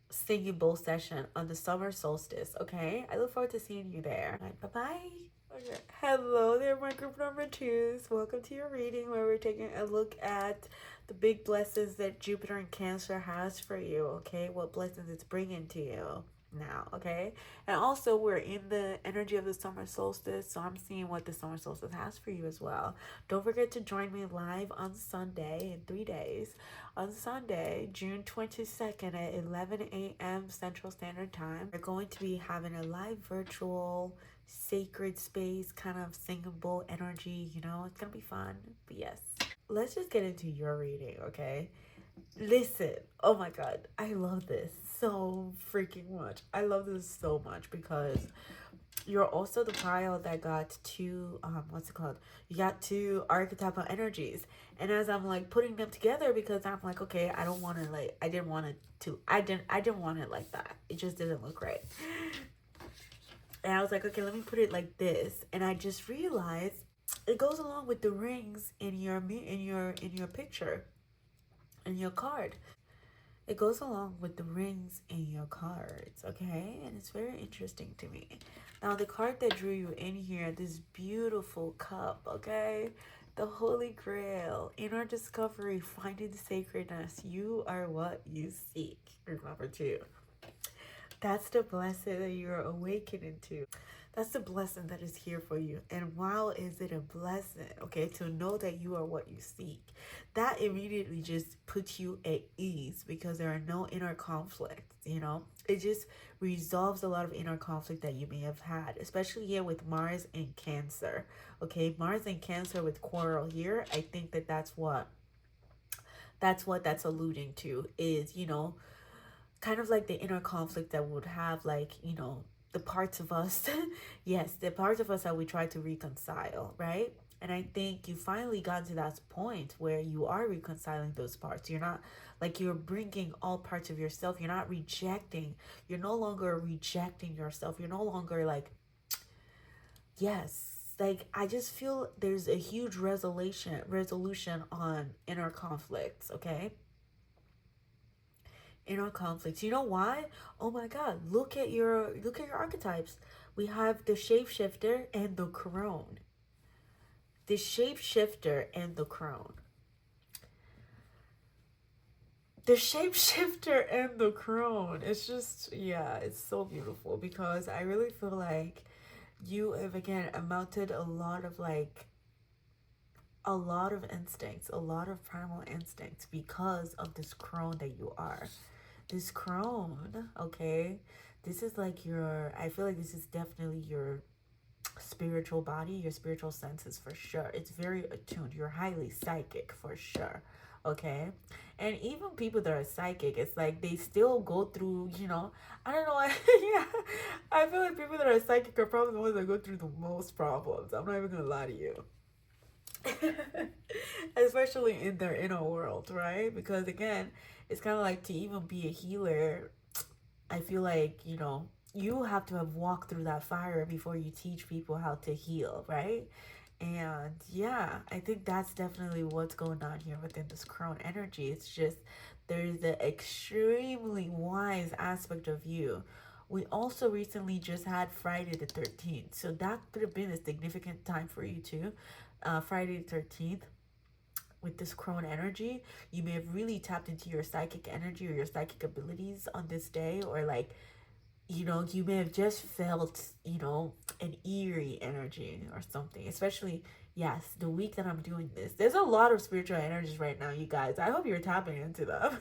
singing bowl session on the summer solstice, okay? I look forward to seeing you there. Right, bye-bye. Okay. Hello there, my group number twos. Welcome to your reading where we're taking a look at the big blessings that Jupiter and Cancer has for you, okay? What blessings it's bringing to you now, okay? And also, we're in the energy of the summer solstice, so I'm seeing what the summer solstice has for you as well. Don't forget to join me live on Sunday in 3 days. On Sunday, June 22nd at 11 a.m. Central Standard Time, we're going to be having a live virtual sacred space kind of singable energy, it's gonna be fun. But yes, let's just get into your reading, okay? Listen, oh my god, I love this so freaking much. I love this so much because you're also the pile that got two you got two archetypal energies. And as I'm like putting them together, because I'm like, okay, I didn't want it like that. It just didn't look right. And I was like, okay, let me put it like this. And I just realized it goes along with the rings in your picture, in your card. It goes along with the rings in your cards, okay? And it's very interesting to me. Now, the card that drew you in here, this beautiful cup, okay? The Holy Grail, inner discovery, finding sacredness. You are what you seek. Remember, too. That's the blessing that you're awakening to. That's the blessing that is here for you. And wow, is it a blessing, okay, to know that you are what you seek. That immediately just puts you at ease because there are no inner conflicts, It just resolves a lot of inner conflict that you may have had, especially here with Mars and Cancer, okay? Mars and Cancer with quarrel here, I think that's what that's alluding to is, kind of like the inner conflict that would have, like, the parts of us, yes, the parts of us that we try to reconcile, right? And I think you finally got to that point where you are reconciling those parts. You're not like you're bringing all parts of yourself. You're not rejecting. You're no longer rejecting yourself. You're no longer like, yes, like I just feel there's a huge resolution on inner conflicts, okay? inner conflicts. You know why? Oh my God, look at your archetypes. We have the shapeshifter and the crone. The shapeshifter and the crone. The shapeshifter and the crone. It's just, yeah, it's so beautiful because I really feel like you have again amounted a lot of instincts, a lot of primal instincts because of this crone that you are. This crone, okay, this is like I feel like this is definitely your spiritual body, your spiritual senses for sure. It's very attuned. You're highly psychic for sure. Okay. And even people that are psychic, it's like they still go through, I don't know. Yeah. I feel like people that are psychic are probably the ones that go through the most problems. I'm not even going to lie to you. Especially in their inner world, right? Because again, it's kind of like to even be a healer, I feel like, you have to have walked through that fire before you teach people how to heal, right? And yeah, I think that's definitely what's going on here within this crone energy. It's just there's the extremely wise aspect of you. We also recently just had Friday the 13th. So that could have been a significant time for you too. Friday the 13th with this crone energy, you may have really tapped into your psychic energy or your psychic abilities on this day, or like you may have just felt, an eerie energy or something. Especially, yes, the week that I'm doing this. There's a lot of spiritual energies right now, you guys. I hope you're tapping into them.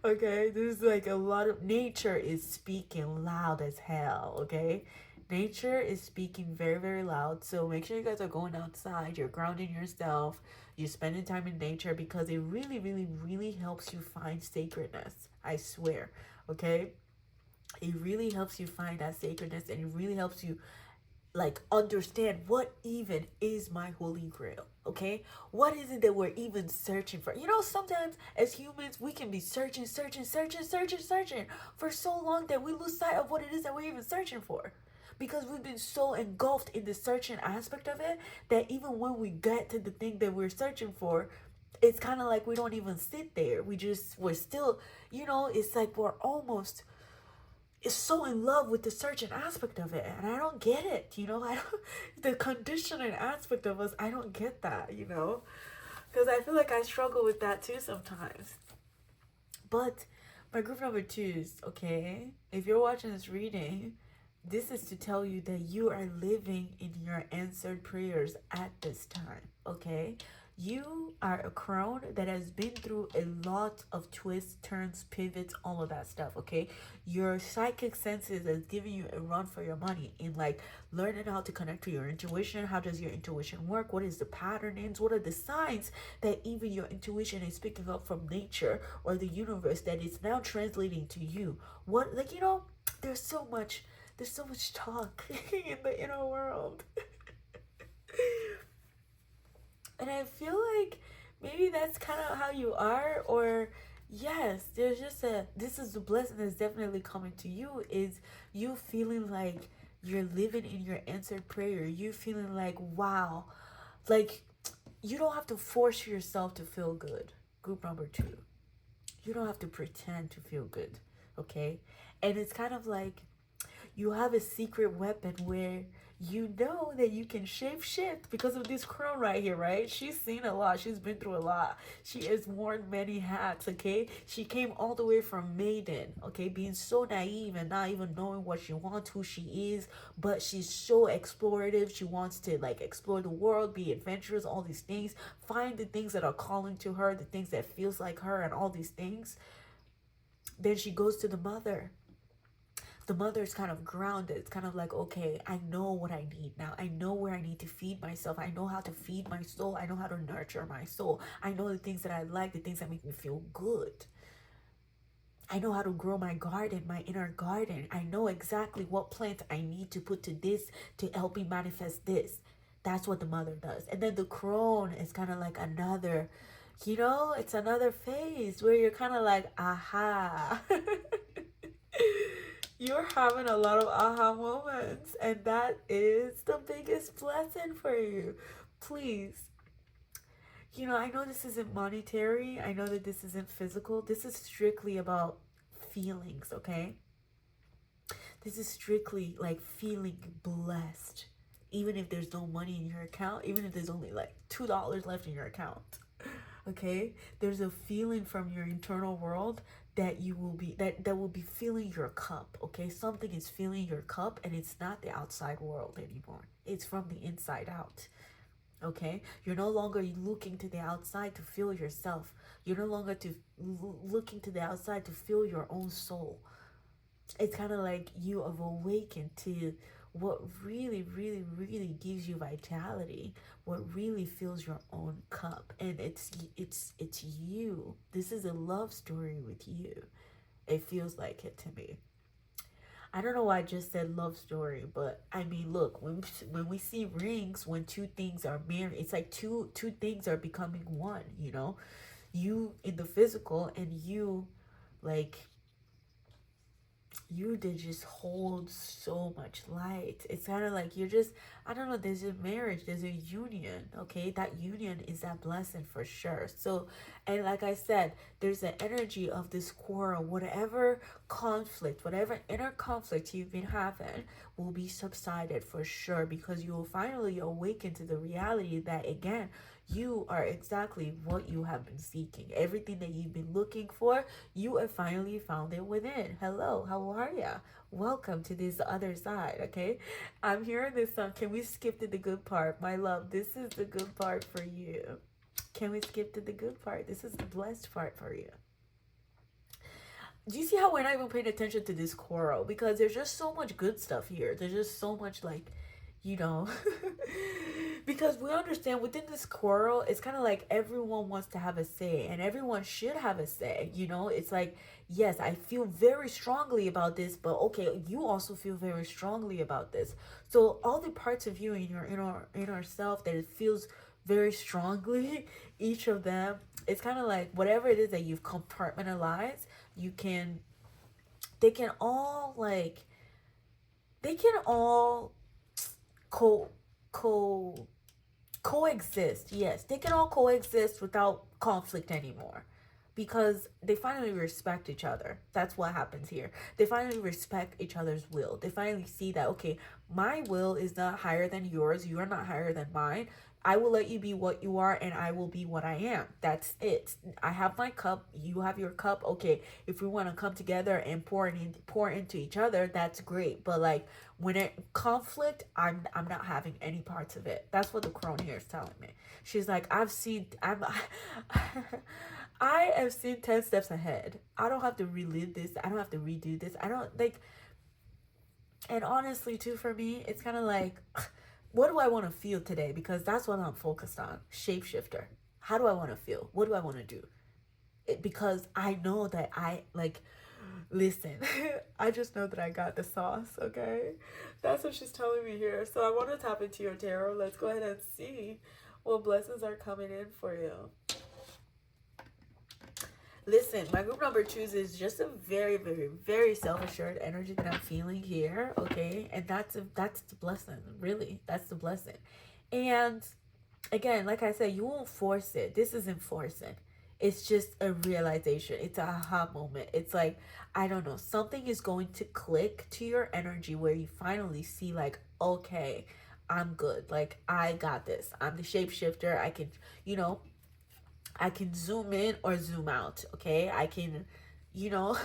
Okay? There's like a lot of nature is speaking loud as hell, okay? Nature is speaking very, very loud. So make sure you guys are going outside, you're grounding yourself, you're spending time in nature because it really, really, really helps you find sacredness. I swear. Okay? It really helps you find that sacredness, and it really helps you like understand what even is my holy grail. Okay, what is it that we're even searching for? Sometimes as humans we can be searching for so long that we lose sight of what it is that we're even searching for, because we've been so engulfed in the searching aspect of it that even when we get to the thing that we're searching for, it's kind of like we don't even sit there. We're still, it's like we're almost is so in love with the searching aspect of it, and I don't get it. I don't, the conditioning aspect of us, I don't get that. Because I feel like I struggle with that too sometimes. But my group number twos, okay, if you're watching this reading, this is to tell you that you are living in your answered prayers at this time. Okay, you are a crone that has been through a lot of twists, turns, pivots, all of that stuff. Okay, your psychic senses is giving you a run for your money in like learning how to connect to your intuition. How does your intuition work? What is the patterns? What are the signs that even your intuition is picking up from nature or the universe that is now translating to you? What, like, there's so much talk in the inner world. And I feel like maybe that's kind of how you are, or yes, there's just this is the blessing that's definitely coming to you, is you feeling like you're living in your answered prayer. You feeling like, wow, like you don't have to force yourself to feel good. Group number two, you don't have to pretend to feel good, okay? And it's kind of like you have a secret weapon where you know that you can shape shift because of this crone right here, right? She's seen a lot. She's been through a lot. She has worn many hats, okay? She came all the way from maiden, okay? Being so naive and not even knowing what she wants, who she is, but she's so explorative. She wants to like explore the world, be adventurous, all these things, find the things that are calling to her, the things that feels like her and all these things. Then she goes to the mother. The mother is kind of grounded. It's kind of like, okay, I know what I need now. I know where I need to feed myself. I know how to feed my soul. I know how to nurture my soul. I know the things that I like, the things that make me feel good. I know how to grow my garden, my inner garden. I know exactly what plant I need to put to this to help me manifest this. That's what the mother does. And then the crone is kind of like another, it's another phase where you're kind of like, aha. You're having a lot of aha moments, and that is the biggest blessing for you. Please, I know this isn't monetary. I know that this isn't physical. This is strictly about feelings, okay? This is strictly like feeling blessed. Even if there's no money in your account, even if there's only like $2 left in your account, okay? There's a feeling from your internal world that you will be, that will be filling your cup, okay? Something is filling your cup, and it's not the outside world anymore. It's from the inside out, okay? You're no longer looking to the outside to fill yourself. You're no longer looking to the outside to fill your own soul. It's kind of like you have awakened to what really, really, really gives you vitality, what really fills your own cup. And it's you. This is a love story with you. It feels like it to me. I don't know why I just said love story, but I mean, look, when we see rings, when two things are married, it's like two things are becoming one, you know? You in the physical, and you, like, you did just hold so much light. It's kind of like you're just, I don't know, there's a marriage, there's a union, okay? That union is that blessing for sure. So, and like I said, there's the energy of this quarrel. Whatever conflict, whatever inner conflict you've been having will be subsided for sure, because you will finally awaken to the reality that, again, you are exactly what you have been seeking. Everything that you've been looking for, you have finally found it within. Hello, how are ya? Welcome to this other side, okay? I'm hearing this song. Can we skip to the good part? My love, this is the good part for you. Can we skip to the good part? This is the blessed part for you. Do you see how we're not even paying attention to this quarrel? Because there's just so much good stuff here. There's just so much, like, you know, because we understand within this quarrel, it's kind of like everyone wants to have a say, and everyone should have a say, you know? It's like, yes, I feel very strongly about this, but okay, you also feel very strongly about this. So all the parts of you in your inner self that it feels very strongly, each of them, it's kind of like whatever it is that you've compartmentalized, they can all co co coexist. Yes, they can all coexist without conflict anymore, because they finally respect each other. That's what happens here. They finally respect each other's will. They finally see that, okay, my will is not higher than yours, you are not higher than mine. I will let you be what you are, and I will be what I am. That's it. I have my cup, you have your cup. Okay, if we want to come together and pour into each other, that's great. But like, when it conflict, I'm not having any parts of it. That's what the crone here is telling me. She's like, I have seen 10 steps ahead. I don't have to relive this. I don't have to redo this. I don't like. And honestly, too, for me, it's kind of like, what do I want to feel today? Because that's what I'm focused on. Shapeshifter. How do I want to feel? What do I want to do? Because I know that listen, I just know that I got the sauce, okay? That's what she's telling me here. So I want to tap into your tarot. Let's go ahead and see what blessings are coming in for you. Listen, my group number 2 is just a very, very, very self-assured energy that I'm feeling here, okay? And that's the blessing, really. That's the blessing. And again, like I said, you won't force it. This isn't forcing. It's just a realization. It's a aha moment. It's like, I don't know, something is going to click to your energy where you finally see like, okay, I'm good. Like, I got this. I'm the shapeshifter. I can, you know, I can zoom in or zoom out, okay? I can, you know,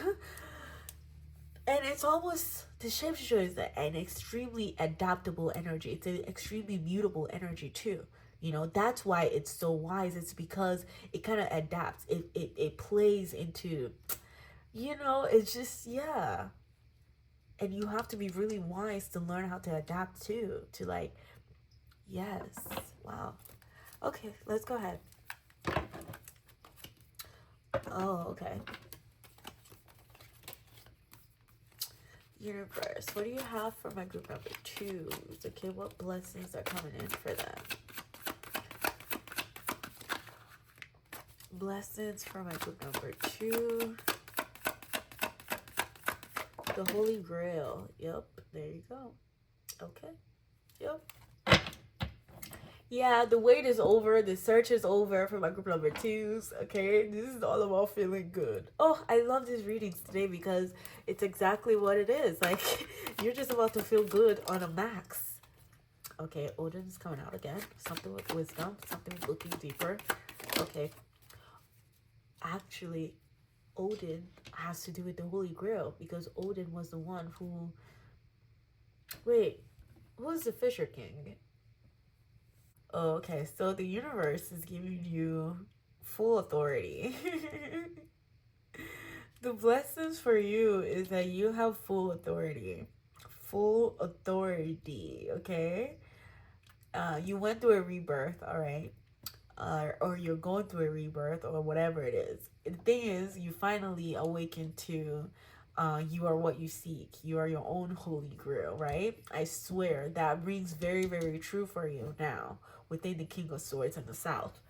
and it's almost, the shapeshifter is an extremely adaptable energy. It's an extremely mutable energy too. You know, that's why it's so wise. It's because it kind of adapts. It plays into, you know, it's just, yeah. And you have to be really wise to learn how to adapt too. To like, yes. Wow. Okay, let's go ahead. Oh, okay. Universe, what do you have for my group number 2? Okay, what blessings are coming in for them? Blessings for my group number 2. The Holy Grail. Yep, there you go. Okay. Yep. Yeah, the wait is over. The search is over for my group number twos. Okay, this is all about feeling good. Oh, I love these readings today because it's exactly what it is. Like, you're just about to feel good on a max. Okay, Odin's coming out again. Something with wisdom. Something with looking deeper. Okay. Actually, Odin has to do with the Holy Grail because Odin was the one who... Wait, who's the Fisher King? Oh, okay, so the universe is giving you full authority. The blessings for you is that you have full authority. Full authority, okay? You went through a rebirth, all right? Or you're going through a rebirth or whatever it is. The thing is, you finally awaken to you are what you seek. You are your own holy grail, right? I swear that rings very, very true for you now within the King of Swords in the South.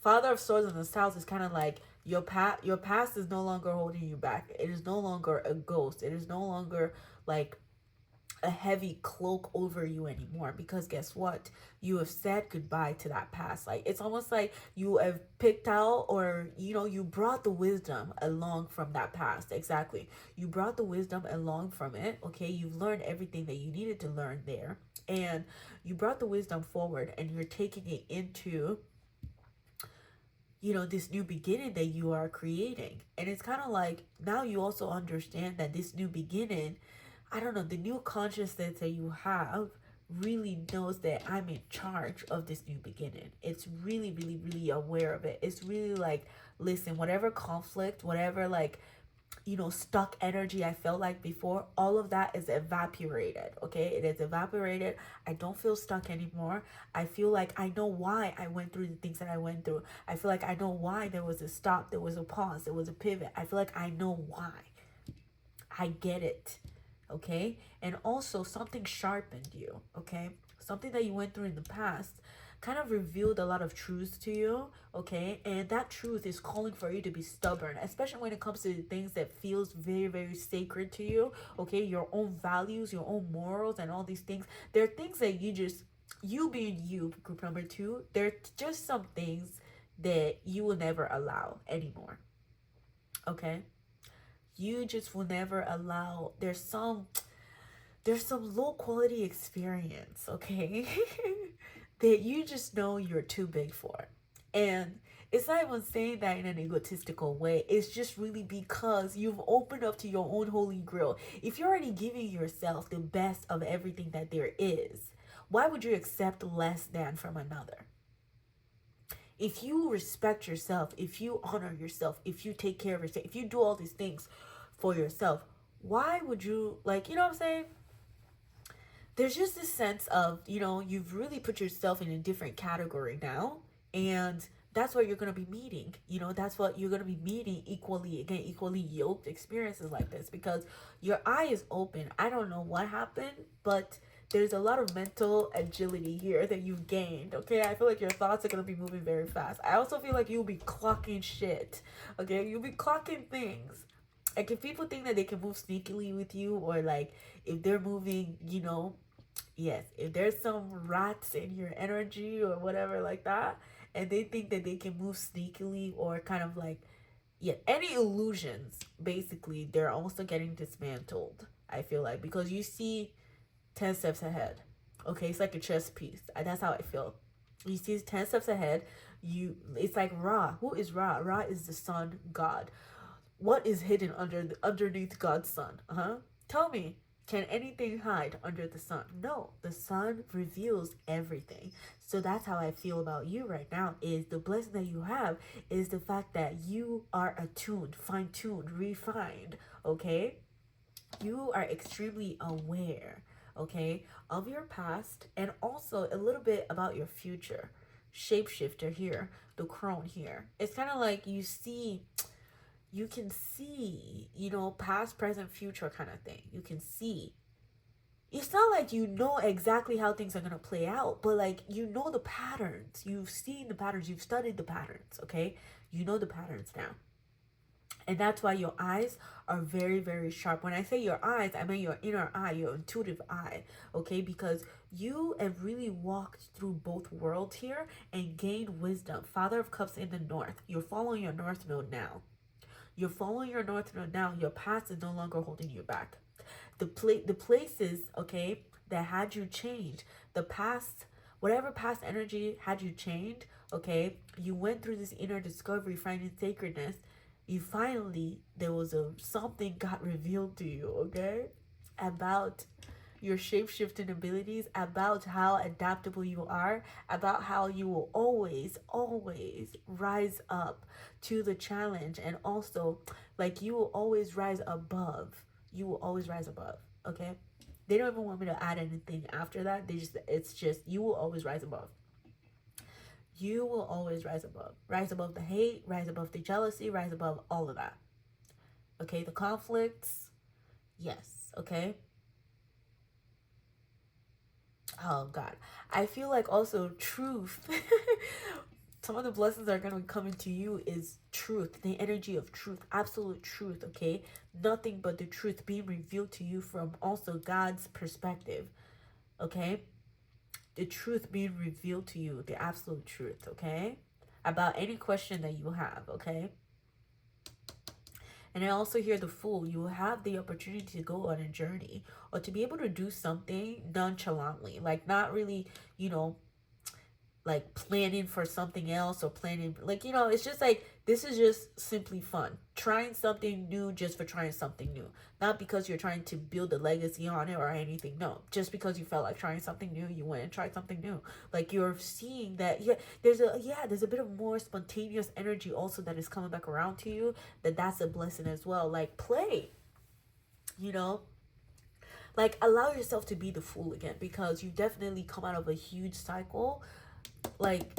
Father of Swords in the South is kind of like your past is no longer holding you back. It is no longer a ghost. It is no longer like a heavy cloak over you anymore, because guess what, you have said goodbye to that past. Like, it's almost like you have picked out, or you brought the wisdom along from that past. Exactly, you brought the wisdom along from it. Okay, you've learned everything that you needed to learn there, and you brought the wisdom forward, and you're taking it into this new beginning that you are creating. And it's kind of like now you also understand that this new beginning, I don't know, the new consciousness that you have really knows that I'm in charge of this new beginning. It's really, really, really aware of it. It's really like, listen, whatever conflict, whatever like, stuck energy I felt like before, all of that is evaporated. Okay, it is evaporated. I don't feel stuck anymore. I feel like I know why I went through the things that I went through. I feel like I know why there was a stop, there was a pause, there was a pivot. I feel like I know why. I get it. Okay, and also something sharpened you. Okay, something that you went through in the past kind of revealed a lot of truths to you. Okay, and that truth is calling for you to be stubborn, especially when it comes to things that feels very, very sacred to you. Okay, your own values, your own morals, and all these things. There are things that you being you, group number two, there are just some things that you will never allow anymore. Okay, you just will never allow. There's some low quality experience, okay, that you just know you're too big for. And it's not even saying that in an egotistical way. It's just really because you've opened up to your own holy grail. If you're already giving yourself the best of everything that there is, why would you accept less than from another? If you respect yourself, if you honor yourself, if you take care of yourself, if you do all these things for yourself, why would you, like, you know what I'm saying? There's just this sense of, you've really put yourself in a different category now. And that's what you're going to be meeting. That's what you're going to be meeting equally, again, equally yoked experiences like this, because your eye is open. I don't know what happened, but there's a lot of mental agility here that you've gained. Okay, I feel like your thoughts are going to be moving very fast. I also feel like you'll be clocking shit. Okay, you'll be clocking things. Like, if people think that they can move sneakily with you, or like if they're moving, yes, if there's some rats in your energy or whatever like that, and they think that they can move sneakily, or kind of like, yeah, any illusions, basically, they're also getting dismantled, I feel like, because you see 10 steps ahead. Okay, it's like a chess piece. That's how I feel. You see 10 steps ahead. It's like Ra. Who is Ra? Ra is the sun god. What is hidden underneath God's sun? Tell me, can anything hide under the sun? No, the sun reveals everything. So that's how I feel about you right now, is the blessing that you have is the fact that you are attuned, fine-tuned, refined, okay? You are extremely aware, okay, of your past, and also a little bit about your future. Shapeshifter here, the crone here. It's kind of like you can see, past, present, future kind of thing. You can see. It's not like you know exactly how things are going to play out, but like, the patterns. You've seen the patterns. You've studied the patterns, okay? You know the patterns now. And that's why your eyes are very, very sharp. When I say your eyes, I mean your inner eye, your intuitive eye, okay? Because you have really walked through both worlds here and gained wisdom. Father of Cups in the north. You're following your north node now. You're following your north node now. Your past is no longer holding you back. The places, okay, that had you change, the past, whatever past energy had you changed, okay, you went through this inner discovery, finding sacredness. You finally, there was a something got revealed to you, okay, about your shape-shifting abilities, about how adaptable you are, about how you will always, always rise up to the challenge, and also like you will always rise above. You will always rise above, okay? They don't even want me to add anything after that. It's just you will always rise above. You will always rise above. Rise above the hate, rise above the jealousy, rise above all of that. Okay, the conflicts, yes, okay? Oh God. I feel like also truth. Some of the blessings that are going to be coming to you is truth, the energy of truth, absolute truth, okay? Nothing but the truth being revealed to you from also God's perspective, okay? The truth being revealed to you, the absolute truth, okay? About any question that you have, okay? And I also hear the Fool. You will have the opportunity to go on a journey or to be able to do something nonchalantly, like not really, you know, like planning for something else or planning, like, you know, it's just like this is just simply fun, trying something new just for trying something new, not because you're trying to build a legacy on it or anything. No, just because you felt like trying something new, you went and tried something new. Like you're seeing that, yeah, there's a bit of more spontaneous energy also that is coming back around to you, that's a blessing as well. Like play, you know, like allow yourself to be the Fool again, because you definitely come out of a huge cycle. Like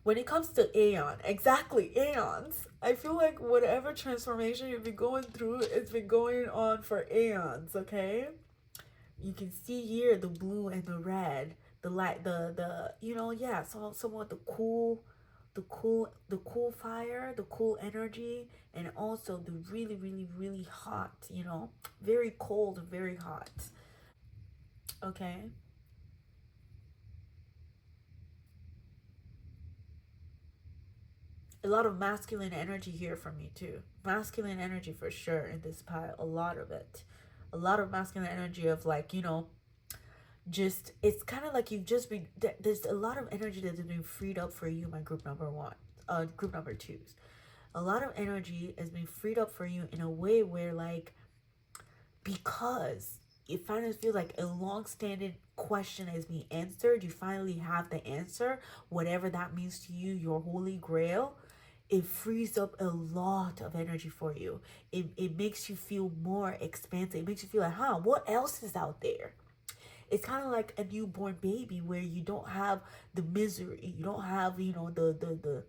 when it comes to Aeon, exactly, Aeons. I feel like whatever transformation you've been going through, it's been going on for Aeons, okay? You can see here the blue and the red, the light, the you know, yeah, somewhat the cool fire, the cool energy, and also the really, really, really hot, you know, very cold and very hot. Okay. A lot of masculine energy here from me too. Masculine energy for sure in this pile. A lot of it. A lot of masculine energy of like, you know, just it's kind of like you've just been there's a lot of energy that's been freed up for you, my group number one, group number twos. A lot of energy has been freed up for you in a way where like because it finally feels like a long-standing question is being answered. You finally have the answer, whatever that means to you, your holy grail. It frees up a lot of energy for you. It makes you feel more expansive. It makes you feel like, huh, what else is out there? It's kind of like a newborn baby where you don't have the misery. You don't have, you know, the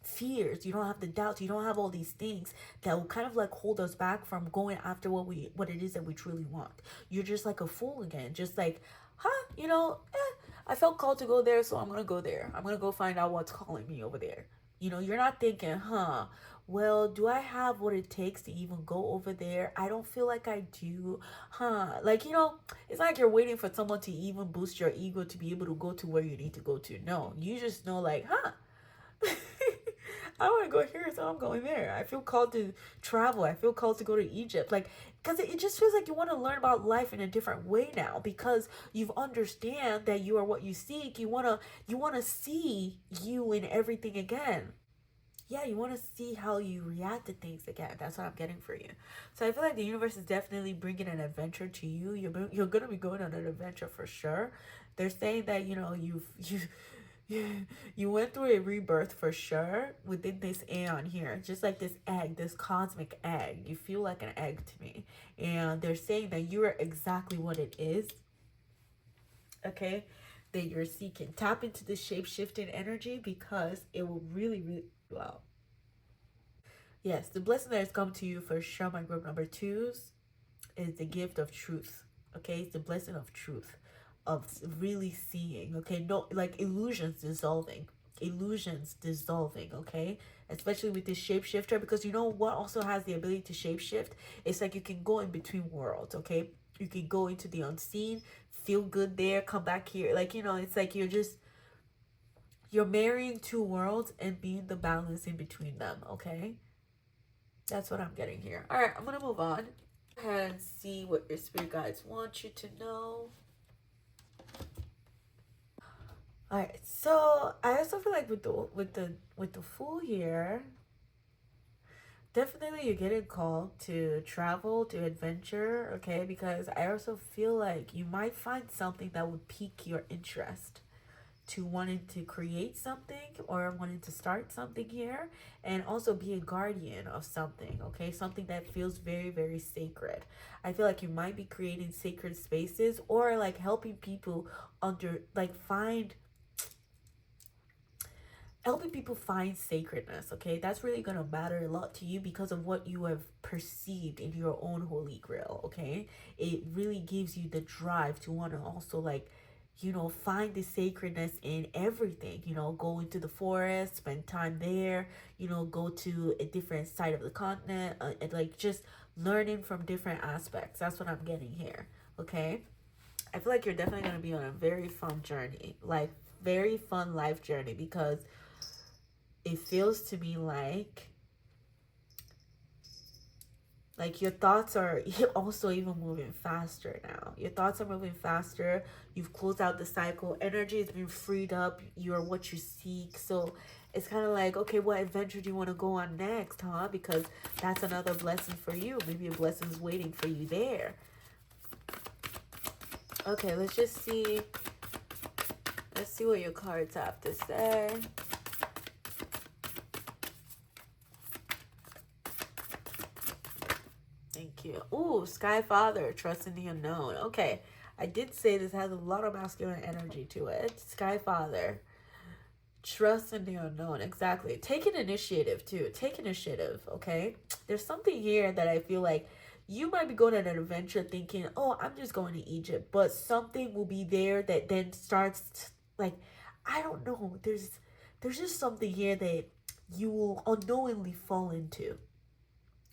fears, you don't have the doubts, you don't have all these things that will kind of like hold us back from going after what it is that we truly want. You're just like a fool again, just like, huh, you know, I felt called to go there, so I'm gonna go there. I'm gonna go find out what's calling me over there. You know, you're not thinking, huh, well, do I have what it takes to even go over there? I don't feel like I do, huh? Like, you know, it's not like you're waiting for someone to even boost your ego to be able to go to where you need to go to. No, you just know, like, huh, I want to go here, so I'm going there. I feel called to travel. I feel called to go to Egypt. Like, because it just feels like you want to learn about life in a different way now because you've understand that you are what you seek. You want to see you in everything again. Yeah, you want to see how you react to things again. That's what I'm getting for you. So I feel like the universe is definitely bringing an adventure to you. You're gonna be going on an adventure for sure. They're saying that you know you went through a rebirth for sure within this aeon here, just like this egg, this cosmic egg. You feel like an egg to me, and they're saying that you are exactly what it is. Okay, that you're seeking. Tap into the shape shifting energy because it will really, really well. Yes, the blessing that has come to you for sure, my group number twos, is the gift of truth. Okay, it's the blessing of truth, of really seeing. Okay, no, like illusions dissolving, illusions dissolving, okay? Especially with this shapeshifter, because you know what also has the ability to shapeshift? It's like you can go in between worlds, okay? You can go into the unseen, feel good there, come back here. Like, you know, it's like you're marrying two worlds and being the balance in between them, okay? That's what I'm getting here. All right, I'm going to move on and see what your spirit guides want you to know. All right, so I also feel like with the Fool here, definitely you're getting called to travel, to adventure, okay? Because I also feel like you might find something that would pique your interest to wanting to create something or wanting to start something here, and also be a guardian of something, okay? Something that feels very, very sacred. I feel like you might be creating sacred spaces or like helping people helping people find sacredness, okay? That's really gonna matter a lot to you because of what you have perceived in your own holy grail, okay? It really gives you the drive to want to also like, you know, find the sacredness in everything, you know, go into the forest, spend time there, you know, go to a different side of the continent, and like just learning from different aspects. That's what I'm getting here, okay? I feel like you're definitely going to be on a very fun journey, like very fun life journey, because it feels to me like your thoughts are also even moving faster now. Your thoughts are moving faster. You've closed out the cycle. Energy has been freed up. You're what you seek. So it's kind of like, okay, what adventure do you want to go on next, huh? Because that's another blessing for you. Maybe a blessing is waiting for you there. Okay, let's just see. Let's see what your cards have to say. Thank you. Ooh, Sky Father, trust in the unknown. Okay, I did say this has a lot of masculine energy to it. Sky Father, trust in the unknown. Exactly. Take an initiative too. Take initiative, okay? There's something here that I feel like you might be going on an adventure thinking, oh, I'm just going to Egypt. But something will be there that then starts like, I don't know. There's just something here that you will unknowingly fall into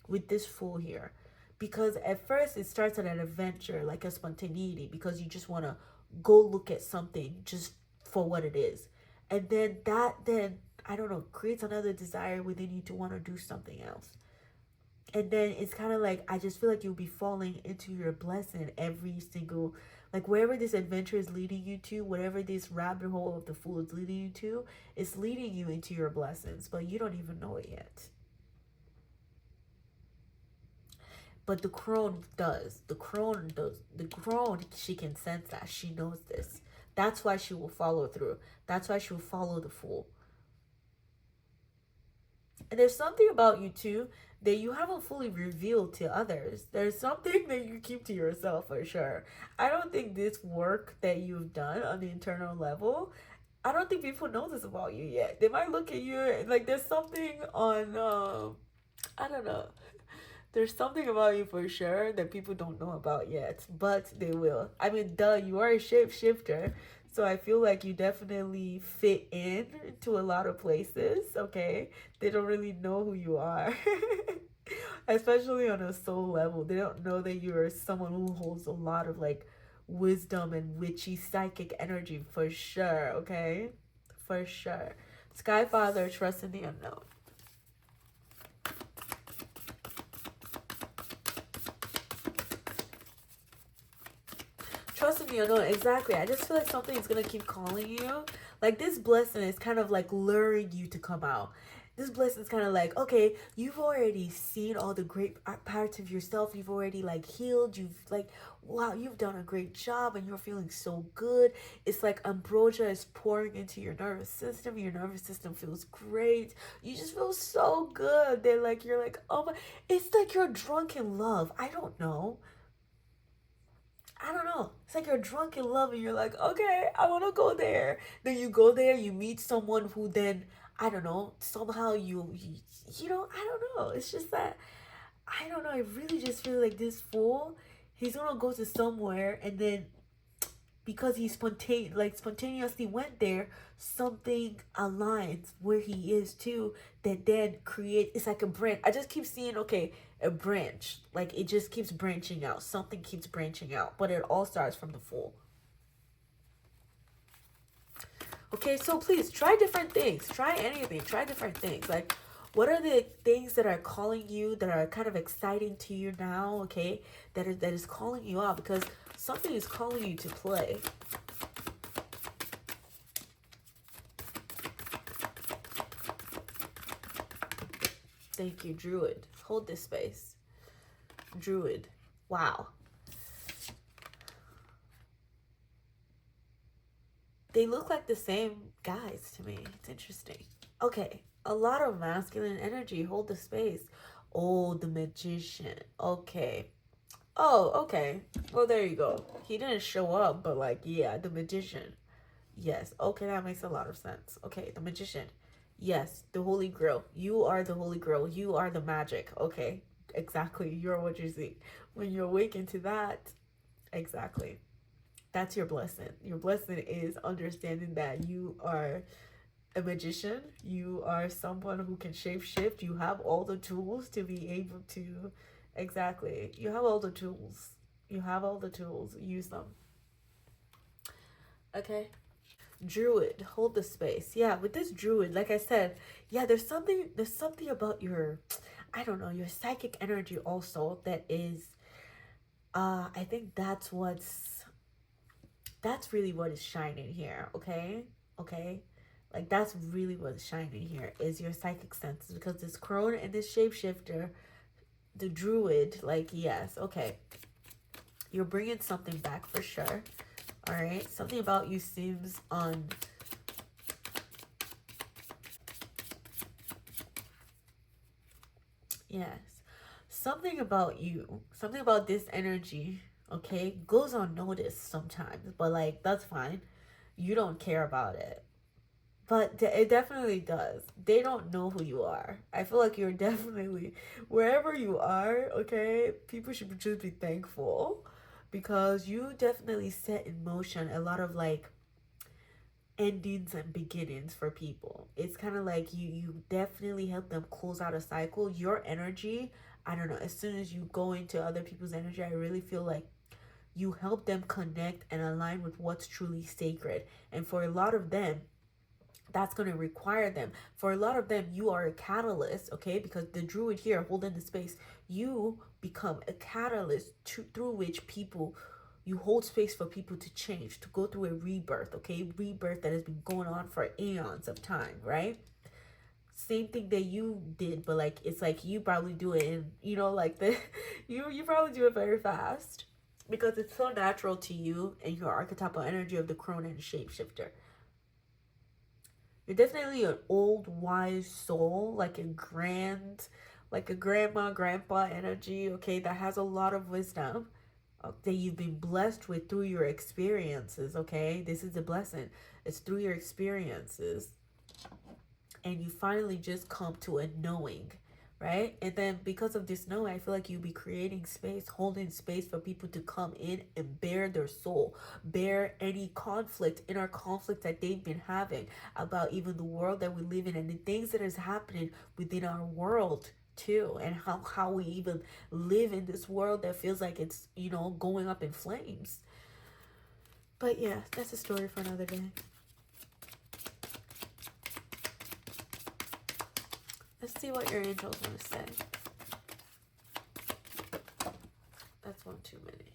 with this Fool here, because at first it starts at an adventure, like a spontaneity, because you just want to go look at something just for what it is, and then I don't know, creates another desire within you to want to do something else. And then it's kind of like, I just feel like you'll be falling into your blessing every single, like wherever this adventure is leading you to, whatever this rabbit hole of the Fool is leading you to, it's leading you into your blessings, but you don't even know it yet. But the crone does. The crone does. The crone, she can sense that. She knows this. That's why she will follow through. That's why she will follow the Fool. And there's something about you too that you haven't fully revealed to others. There's something that you keep to yourself for sure. I don't think this work that you've done on the internal level, I don't think people know this about you yet. They might look at you and like there's something on I don't know. There's something about you for sure that people don't know about yet, but they will. I mean, duh, you are a shapeshifter, so I feel like you definitely fit in to a lot of places, okay? They don't really know who you are. Especially on a soul level. They don't know that you're someone who holds a lot of like wisdom and witchy psychic energy for sure, okay? For sure. Sky Father, trust in the unknown. Trust in the unknown. Exactly. I just feel like something is gonna keep calling you. Like this blessing is kind of like luring you to come out. This blessing is kind of like, okay, you've already seen all the great parts of yourself. You've already like healed. You've like, wow, you've done a great job and you're feeling so good. It's like ambrosia is pouring into your nervous system. Your nervous system feels great. You just feel so good. They're like, you're like, oh my, it's like you're drunk in love. I don't know. I don't know. It's like you're drunk in love and you're like, okay, I want to go there. Then you go there, you meet someone who then, I don't know, somehow you know, I don't know. It's just that, I don't know. I really just feel like this Fool, he's going to go to somewhere and then because he spontaneously went there, something aligns where he is too, that then create, it's like a branch. I just keep seeing, okay, a branch, like it just keeps branching out, something keeps branching out, but it all starts from the full. Okay, so please try different things, try anything, try different things. Like, what are the things that are calling you, that are kind of exciting to you now? Okay, that is calling you out, because something is calling you to play. Thank you, Druid. Hold this space. Druid. Wow. They look like the same guys to me. It's interesting. Okay. A lot of masculine energy. Hold the space. Oh, the magician. Okay. Oh, okay. Well, there you go. He didn't show up, but like, yeah, the magician. Yes. Okay, that makes a lot of sense. Okay, the magician. Yes, the Holy Grail. You are the Holy Grail. You are the magic. Okay, exactly. You're what you see. When you awaken to that, exactly. That's your blessing. Your blessing is understanding that you are a magician. You are someone who can shape shift. You have all the tools to be able to, exactly. You have all the tools. You have all the tools. Use them. Okay. Druid, hold the space. Yeah, with this druid, like I said, yeah, there's something about your, I don't know, your psychic energy also that is, I think that's really what is shining here. Okay, okay, like that's really what's shining here is your psychic senses, because this crone and this shapeshifter, the druid, like, yes, okay, you're bringing something back for sure. All right, something about you seems on. Yes. Something about you, something about this energy, okay, goes unnoticed sometimes, but like, that's fine. You don't care about it. But it definitely does. They don't know who you are. I feel like you're definitely, wherever you are, okay, people should just be thankful, because you definitely set in motion a lot of like endings and beginnings for people. It's kind of like you definitely help them close out a cycle. Your energy, I don't know, as soon as you go into other people's energy, I really feel like you help them connect and align with what's truly sacred. And for a lot of them, that's going to require them. For a lot of them, you are a catalyst, okay? Because the druid here holding the space, you become a catalyst through which people, you hold space for people to change, to go through a rebirth, okay? Rebirth that has been going on for eons of time, right? Same thing that you did, but like, it's like you probably do it in, you know, like the, you probably do it very fast, because it's so natural to you and your archetypal energy of the crone and shapeshifter. You're definitely an old wise soul, like a grandma, grandpa energy, okay, that has a lot of wisdom, that you've been blessed with through your experiences, okay? This is a blessing. It's through your experiences. And you finally just come to a knowing, right? And then because of this knowing, I feel like you'll be creating space, holding space for people to come in and bear their soul, bear any conflict, inner conflict that they've been having about even the world that we live in and the things that is happening within our world too, and how we even live in this world that feels like it's, you know, going up in flames. But yeah, that's a story for another day. Let's see what your angels want to say. That's one too many.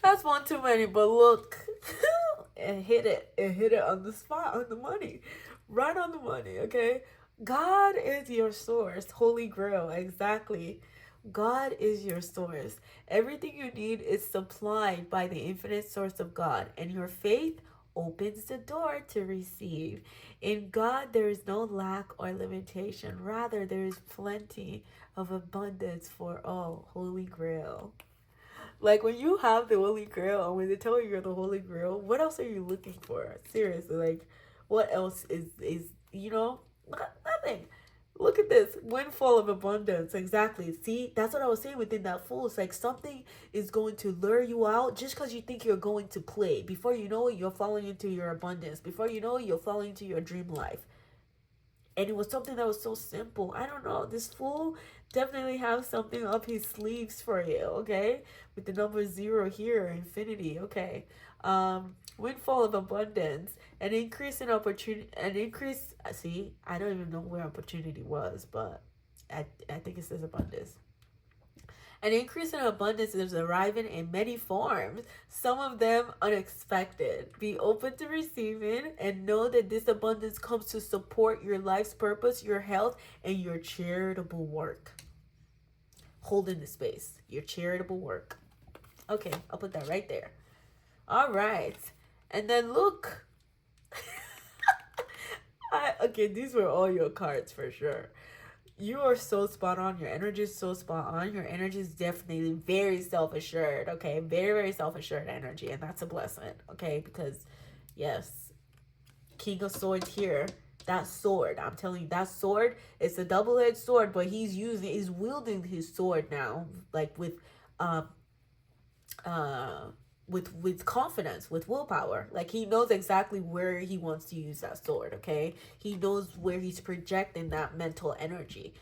That's one too many, but look. It hit it on the spot, on the money. Right on the money, okay? God is your source. Holy Grail, exactly. God is your source. Everything you need is supplied by the infinite source of God, and your faith opens the door to receive. In God, there is no lack or limitation. Rather, there is plenty of abundance for all. Holy Grail. Like, when you have the Holy Grail, and when they tell you you're the Holy Grail, what else are you looking for? Seriously, like, what else is you know, nothing. Look at this. Windfall of abundance. Exactly. See, that's what I was saying within that Fool. It's like something is going to lure you out just because you think you're going to play. Before you know it, you're falling into your abundance. Before you know it, you're falling into your dream life. And it was something that was so simple. I don't know. This Fool definitely has something up his sleeves for you, okay? With the number 0 here, infinity, okay? Windfall of abundance, an increase in opportunity, an increase, see, I don't even know where opportunity was, but I think it says abundance. An increase in abundance is arriving in many forms, some of them unexpected. Be open to receiving and know that this abundance comes to support your life's purpose, your health, and your charitable work. Holding the space, your charitable work. Okay, I'll put that right there. All right. And then look. Okay, these were all your cards for sure. You are so spot on. Your energy is so spot on. Your energy is definitely very self-assured, okay? Very, very self-assured energy, and that's a blessing, okay? Because, yes, King of Swords here, that sword, I'm telling you, that sword, it's a double-edged sword, but he's wielding his sword now, like with confidence, with willpower. Like he knows exactly where he wants to use that sword, okay? He knows where he's projecting that mental energy.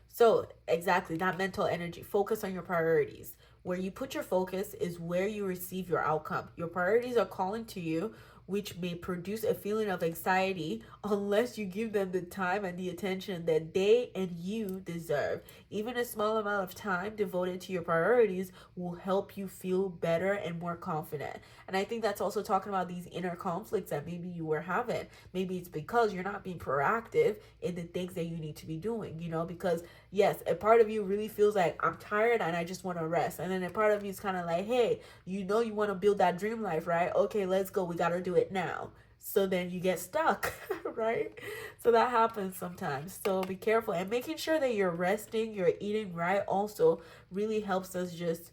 So exactly, that mental energy. Focus on your priorities. Where you put your focus is where you receive your outcome. Your priorities are calling to you, which may produce a feeling of anxiety unless you give them the time and the attention that they and you deserve. Even a small amount of time devoted to your priorities will help you feel better and more confident. And I think that's also talking about these inner conflicts that maybe you were having. Maybe it's because you're not being proactive in the things that you need to be doing, you know, because yes, a part of you really feels like I'm tired and I just want to rest. And then a part of you is kind of like, hey, you know, you want to build that dream life, right? Okay, let's go. We got to do it now. So then you get stuck, right? So that happens sometimes. So be careful. And making sure that you're resting, you're eating right also really helps us just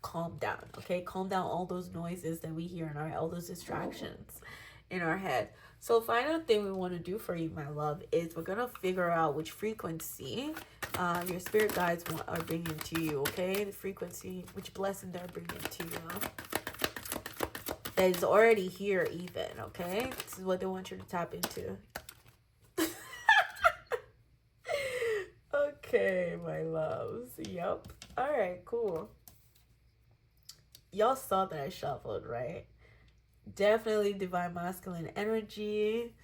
calm down, okay? Calm down all those noises that we hear in our, all those distractions in our head. So final thing we want to do for you, my love, is we're going to figure out which frequency your spirit guides are bringing to you, okay? The frequency, which blessing they're bringing to you. That is already here even, okay? This is what they want you to tap into. Okay, my loves. Yep. All right, cool. Y'all saw that I shuffled, right? Definitely divine masculine energy.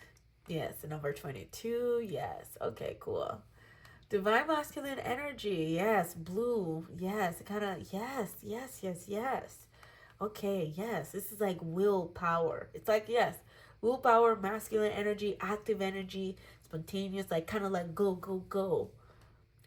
Yes, number 22. Yes. Okay, cool. Divine masculine energy. Yes, blue. Yes, kind of. Yes. Okay, yes. This is like willpower. It's like, yes, willpower, masculine energy, active energy, spontaneous, like kind of like go.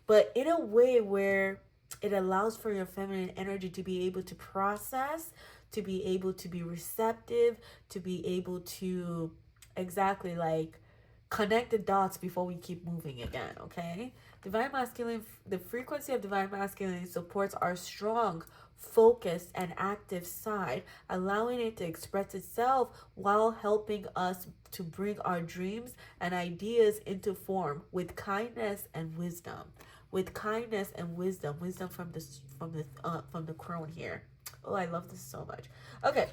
But in a way where it allows for your feminine energy to be able to process, to be able to be receptive, to be able to exactly like connect the dots before we keep moving again, okay? Divine masculine, the frequency of divine masculine supports our strong, focused, and active side, allowing it to express itself while helping us to bring our dreams and ideas into form with kindness and wisdom. With kindness and wisdom from the crone here. Oh, I love this so much. Okay,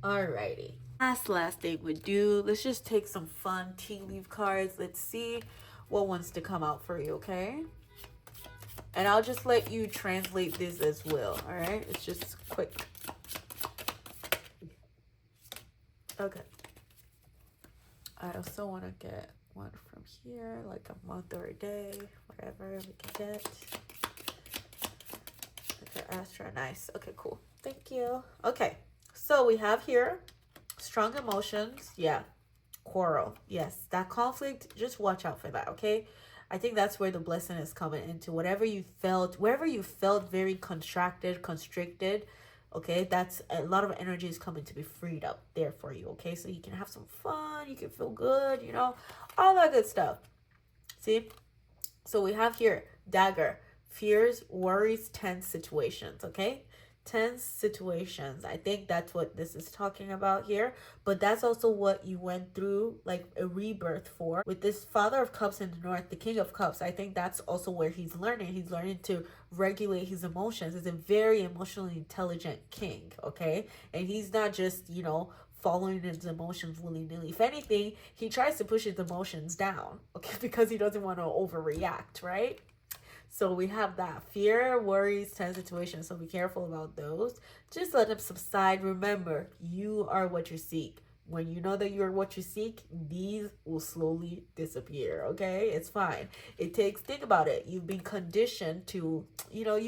alrighty. Last thing we do. Let's just take some fun tea leaf cards. Let's see what wants to come out for you. Okay, and I'll just let you translate this as well. All right, it's just quick. Okay. I also want to get one from here, like a month or a day, whatever we can get. Okay, Astra, nice. Okay, cool. Thank you. Okay, so we have here strong emotions. Yeah, quarrel. Yes, that conflict, just watch out for that, okay? I think that's where the blessing is coming into. Wherever you felt very contracted, constricted, okay, that's a lot of energy is coming to be freed up there for you, okay? So you can have some fun, you can feel good, you know, all that good stuff. See? So we have here dagger, fears, worries, tense situations, okay? tense situations. I think that's what this is talking about here, but that's also what you went through, like a rebirth for with this Father of Cups in the North, the King of Cups. I think that's also where he's learning to regulate his emotions. He's a very emotionally intelligent king, okay? And he's not just, you know, following his emotions willy-nilly. If anything, he tries to push his emotions down, okay, because he doesn't want to overreact, right? So we have that fear, worries, tense situations. So be careful about those. Just let them subside. Remember, you are what you seek. When you know that you're what you seek, these will slowly disappear. Okay, it's fine. It takes. Think about it. You've been conditioned to. You know,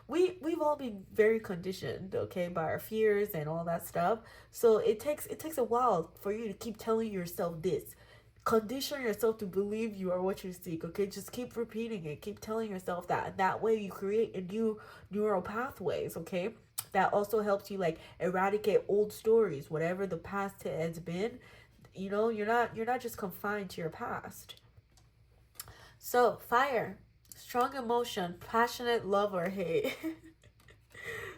we've all been very conditioned. Okay, by our fears and all that stuff. So it takes a while for you to keep telling yourself this. Condition yourself to believe you are what you seek. Okay, just keep repeating it, keep telling yourself that, and that way you create a new neural pathways. Okay, that also helps you like eradicate old stories, whatever the past has been. You know, you're not just confined to your past. So fire, strong emotion, passionate love or hate.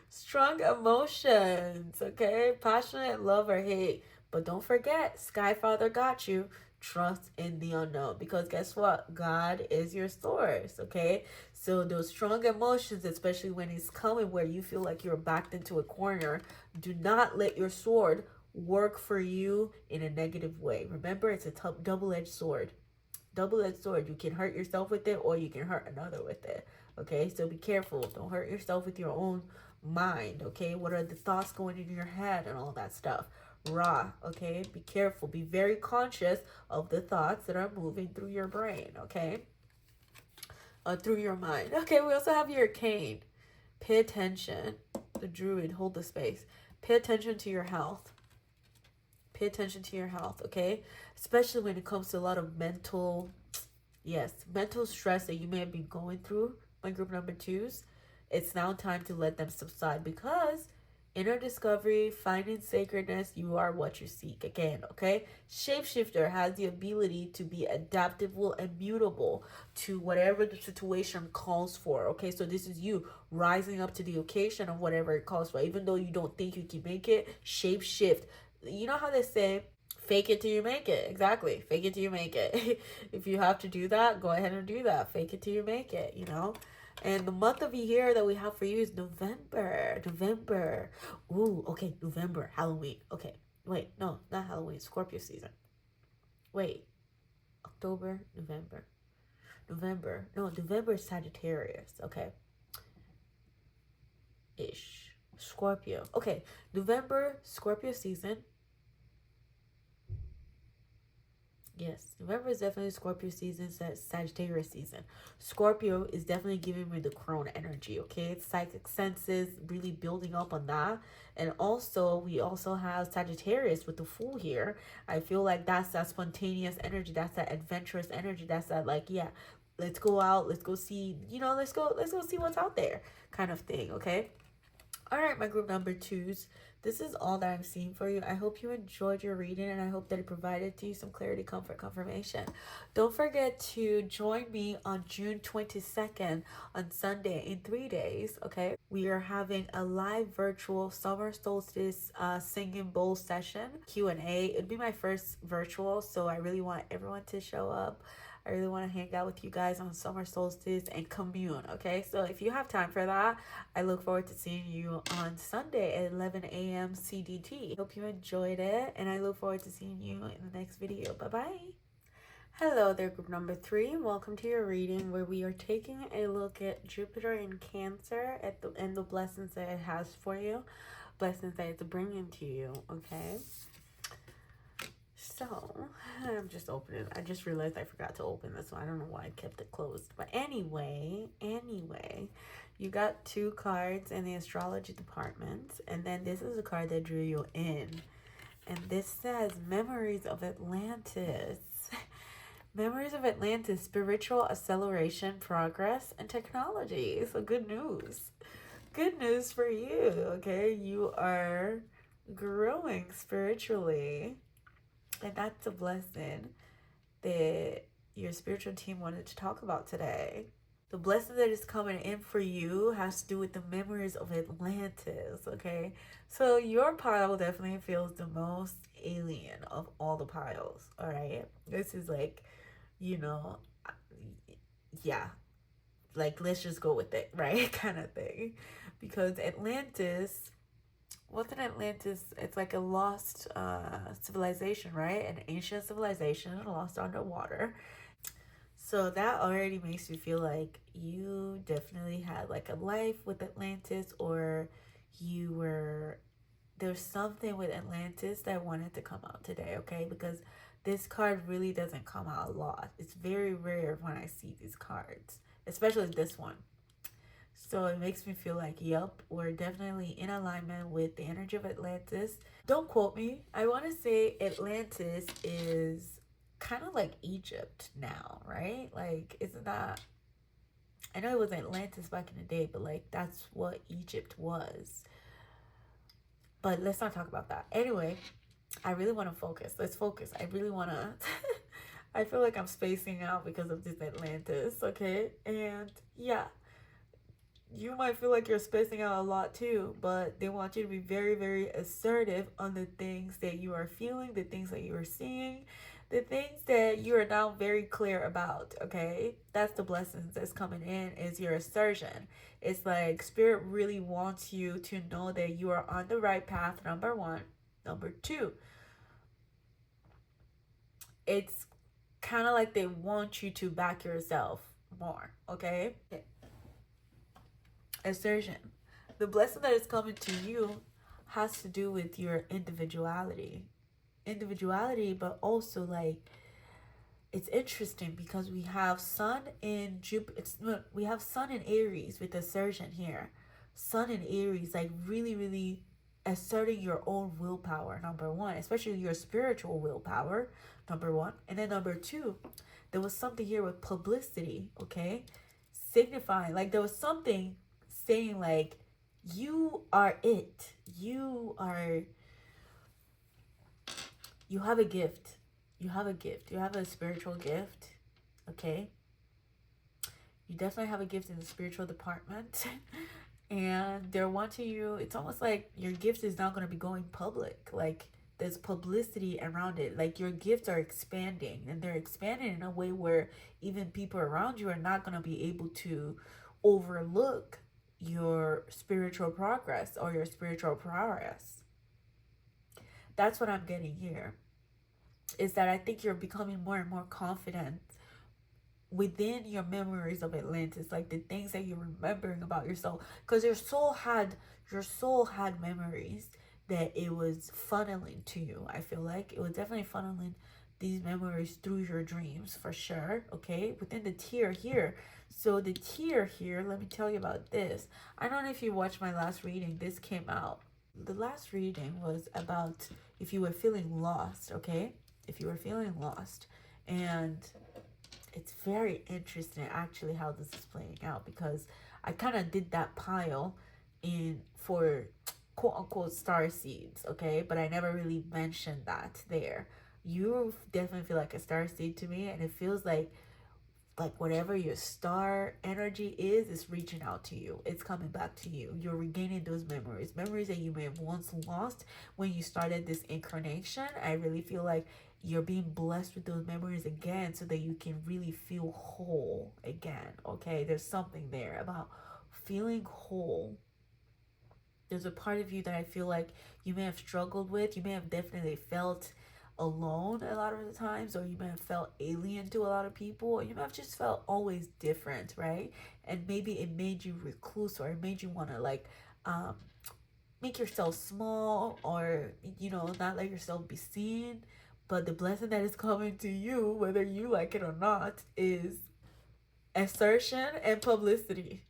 Strong emotions, okay? Passionate love or hate. But don't forget, Sky Father got you. Trust in the unknown. Because guess what? God is your source, okay? So those strong emotions, especially when it's coming where you feel like you're backed into a corner, do not let your sword work for you in a negative way. Remember, it's a double-edged sword. Double-edged sword. You can hurt yourself with it or you can hurt another with it, okay? So be careful. Don't hurt yourself with your own mind, okay? What are the thoughts going in your head and all that stuff? Raw, okay? Be careful. Be very conscious of the thoughts that are moving through your brain, okay? Through your mind. Okay, we also have your cane. Pay attention. The druid, hold the space. Pay attention to your health. Pay attention to your health, okay? Especially when it comes to a lot of mental stress that you may have been going through, my group number twos. It's now time to let them subside because inner discovery, finding sacredness, you are what you seek. Again, okay? Shapeshifter has the ability to be adaptable and mutable to whatever the situation calls for. Okay, so this is you rising up to the occasion of whatever it calls for. Even though you don't think you can make it, shapeshift. You know how they say, fake it till you make it. Exactly. Fake it till you make it. If you have to do that, go ahead and do that. Fake it till you make it, you know? And the month of the year that we have for you is November. November. Ooh, okay. November. Halloween. Okay. Wait, no, not Halloween. Scorpio season. Wait. October, November. November. No, November is Sagittarius. Okay. Ish. Scorpio. Okay. November, Scorpio season. Yes, November is definitely Scorpio season, Sagittarius season. Scorpio is definitely giving me the crone energy, okay? Psychic senses, really building up on that. And also, we also have Sagittarius with the Fool here. I feel like that's that spontaneous energy, that's that adventurous energy, that's that like, yeah, let's go out, let's go see, you know, let's go see what's out there kind of thing, okay? All right, my group number twos. This is all that I'm seeing for you. I hope you enjoyed your reading and I hope that it provided to you some clarity, comfort, confirmation. Don't forget to join me on June 22nd on Sunday in 3 days, okay? We are having a live virtual summer solstice singing bowl session, Q&A. It'd be my first virtual, so I really want everyone to show up. I really want to hang out with you guys on summer solstice and commune, okay? So if you have time for that, I look forward to seeing you on Sunday at 11 a.m. CDT. Hope you enjoyed it, and I look forward to seeing you in the next video. Bye-bye. Hello there, group number 3. Welcome to your reading where we are taking a look at Jupiter in Cancer and the blessings that it has for you, blessings that it's bringing to you, okay? So, I'm just opening. I just realized I forgot to open this one. I don't know why I kept it closed. But anyway, you got 2 cards in the astrology department. And then this is a card that drew you in. And this says Memories of Atlantis. Memories of Atlantis, spiritual acceleration, progress, and technology. So good news. Good news for you, okay? You are growing spiritually. And that's a blessing that your spiritual team wanted to talk about today. The blessing that is coming in for you has to do with the memories of Atlantis, okay? So your pile definitely feels the most alien of all the piles, all right? This is like, you know, yeah, like let's just go with it, right? Kind of thing. Because Atlantis, what's an Atlantis? It's like a lost civilization, right? An ancient civilization lost underwater. So that already makes me feel like you definitely had like a life with Atlantis, or you were, there's something with Atlantis that wanted to come out today, okay? Because this card really doesn't come out a lot. It's very rare when I see these cards, especially this one. So it makes me feel like, yep, we're definitely in alignment with the energy of Atlantis. Don't quote me. I want to say Atlantis is kind of like Egypt now, right? Like, isn't that? I know it was Atlantis back in the day, but like that's what Egypt was. But let's not talk about that. Anyway, I really want to focus. Let's focus. I really want to. I feel like I'm spacing out because of this Atlantis, okay? And yeah, you might feel like you're spacing out a lot too, but they want you to be very, very assertive on the things that you are feeling, the things that you are seeing, the things that you are now very clear about, okay? That's the blessings that's coming in, is your assertion. It's like Spirit really wants you to know that you are on the right path, number one. Number two, it's kind of like they want you to back yourself more, okay? Assertion. The blessing that is coming to you has to do with your individuality. Individuality, but also like it's interesting because we have Sun in Jupiter. We have Sun in Aries with assertion here. Sun in Aries, like really, really asserting your own willpower, number one, especially your spiritual willpower, number one. And then number two, there was something here with publicity, okay? Signifying, like there was something saying like you are it. You have a gift. You have a gift. You have a spiritual gift. Okay? You definitely have a gift in the spiritual department. And they're wanting you, it's almost like your gift is not going to be going public. Like there's publicity around it. Like your gifts are expanding, and they're expanding in a way where even people around you are not going to be able to overlook your spiritual progress or your spiritual prowess. That's what I'm getting here. Is that I think you're becoming more and more confident within your memories of Atlantis, like the things that you're remembering about yourself, because your soul had memories that it was funneling to you. I feel like it was definitely funneling these memories through your dreams for sure. Okay, within the tier here. So the tier here, let me tell you about this. I don't know if you watched my last reading. This came out. The last reading was about if you were feeling lost. Okay, if you were feeling lost. And it's very interesting actually how this is playing out, because I kind of did that pile in for quote unquote star seeds, okay? But I never really mentioned that there. You definitely feel like a star seed to me, and it feels like whatever your star energy is reaching out to you. It's coming back to you. You're regaining those memories that you may have once lost when you started this incarnation. I really feel like you're being blessed with those memories again so that you can really feel whole again. Okay, there's something there about feeling whole. There's a part of you that I feel like you may have struggled with. You may have definitely felt alone a lot of the times, or you may have felt alien to a lot of people, or you may have just felt always different, right? And maybe it made you recluse, or it made you want to like make yourself small, or not let yourself be seen. But the blessing that is coming to you, whether you like it or not, is assertion and publicity.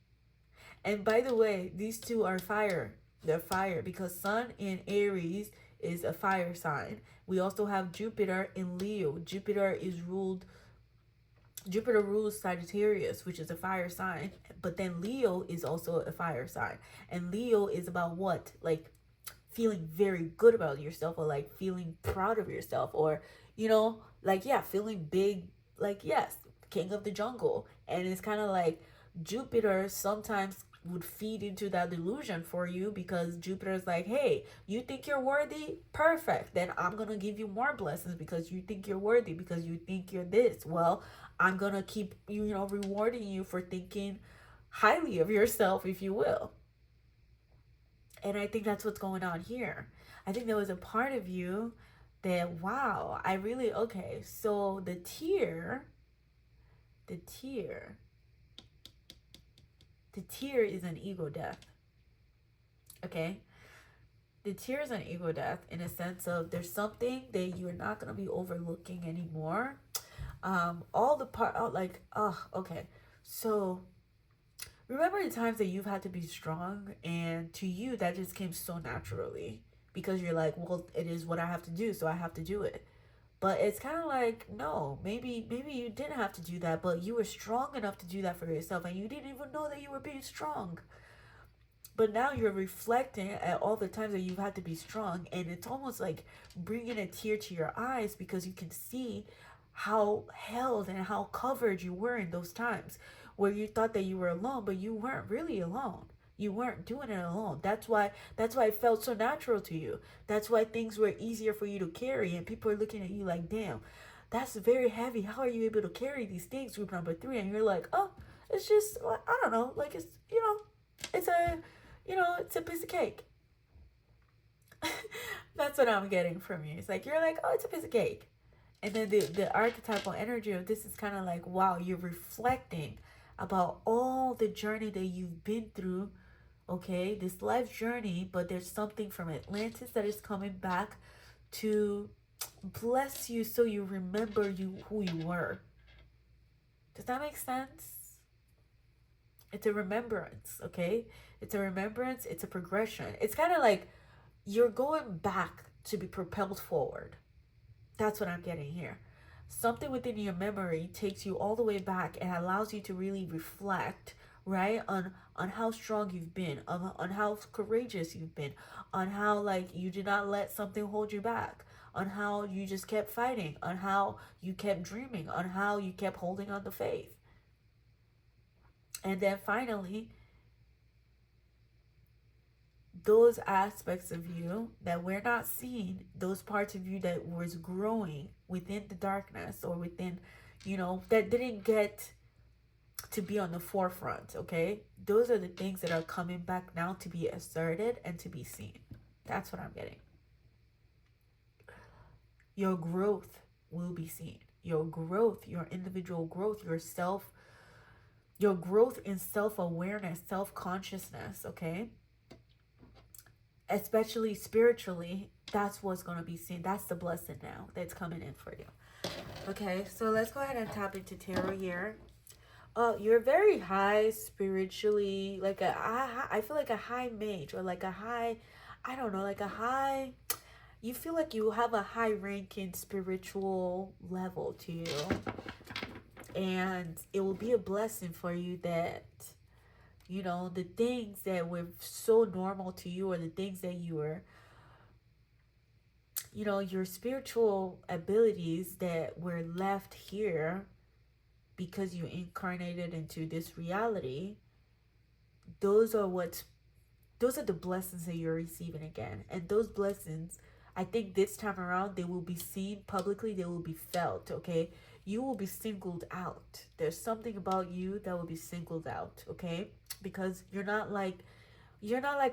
And by the way, these two are fire. They're fire because Sun in Aries is a fire sign. We also have Jupiter in Leo. Jupiter rules Sagittarius, which is a fire sign. But then Leo is also a fire sign. And Leo is about what? Like feeling very good about yourself, or like feeling proud of yourself, or feeling big, like yes, king of the jungle. And it's kind of like Jupiter sometimes would feed into that delusion for you, because Jupiter's like, hey, you think you're worthy? Perfect. Then I'm going to give you more blessings because you think you're worthy, because you think you're this. Well, I'm going to keep, rewarding you for thinking highly of yourself, if you will. And I think that's what's going on here. I think there was a part of you that, wow, okay, so the tear is an ego death. Okay? The tear is an ego death, in a sense of there's something that you're not going to be overlooking anymore. Okay. So remember the times that you've had to be strong, and to you that just came so naturally, because you're like, well, it is what I have to do, so I have to do it. But it's kind of like, no, maybe you didn't have to do that, but you were strong enough to do that for yourself, and you didn't even know that you were being strong. But now you're reflecting at all the times that you've had to be strong, and it's almost like bringing a tear to your eyes, because you can see how held and how covered you were in those times where you thought that you were alone, but you weren't really alone. You weren't doing it alone. That's why it felt so natural to you. That's why things were easier for you to carry, and people are looking at you like, damn, that's very heavy. How are you able to carry these things, group number 3? And you're like, oh, it's just, I don't know, like, it's, it's a piece of cake. That's what I'm getting from you. It's like, you're like, oh, it's a piece of cake. And then the archetypal energy of this is kind of like, wow, you're reflecting about all the journey that you've been through, okay? This life journey, but there's something from Atlantis that is coming back to bless you, so you remember who you were. Does that make sense? It's a remembrance, okay? It's a remembrance, it's a progression. It's kind of like you're going back to be propelled forward. That's what I'm getting here. Something within your memory takes you all the way back and allows you to really reflect, right, on how strong you've been, on how courageous you've been, on how, like, you did not let something hold you back, on how you just kept fighting, on how you kept dreaming, on how you kept holding on to faith. And then finally, those aspects of you that we're not seeing, those parts of you that was growing within the darkness, or within, that didn't get to be on the forefront, okay? Those are the things that are coming back now to be asserted and to be seen. That's what I'm getting. Your growth will be seen. Your growth, your individual growth, your growth in self-awareness, self-consciousness, okay? Especially spiritually, that's what's going to be seen. That's the blessing now that's coming in for you. Okay, so let's go ahead and tap into tarot here. You're very high spiritually, like I feel like a high mage, or like a high, I don't know, like a high, you feel like you have a high ranking spiritual level to you. And it will be a blessing for you that, the things that were so normal to you, or the things that you were, your spiritual abilities that were left here because you incarnated into this reality, those are the blessings that you're receiving again. And those blessings, I think this time around, they will be seen publicly, they will be felt, okay? You will be singled out. There's something about you that will be singled out, okay? Because you're not like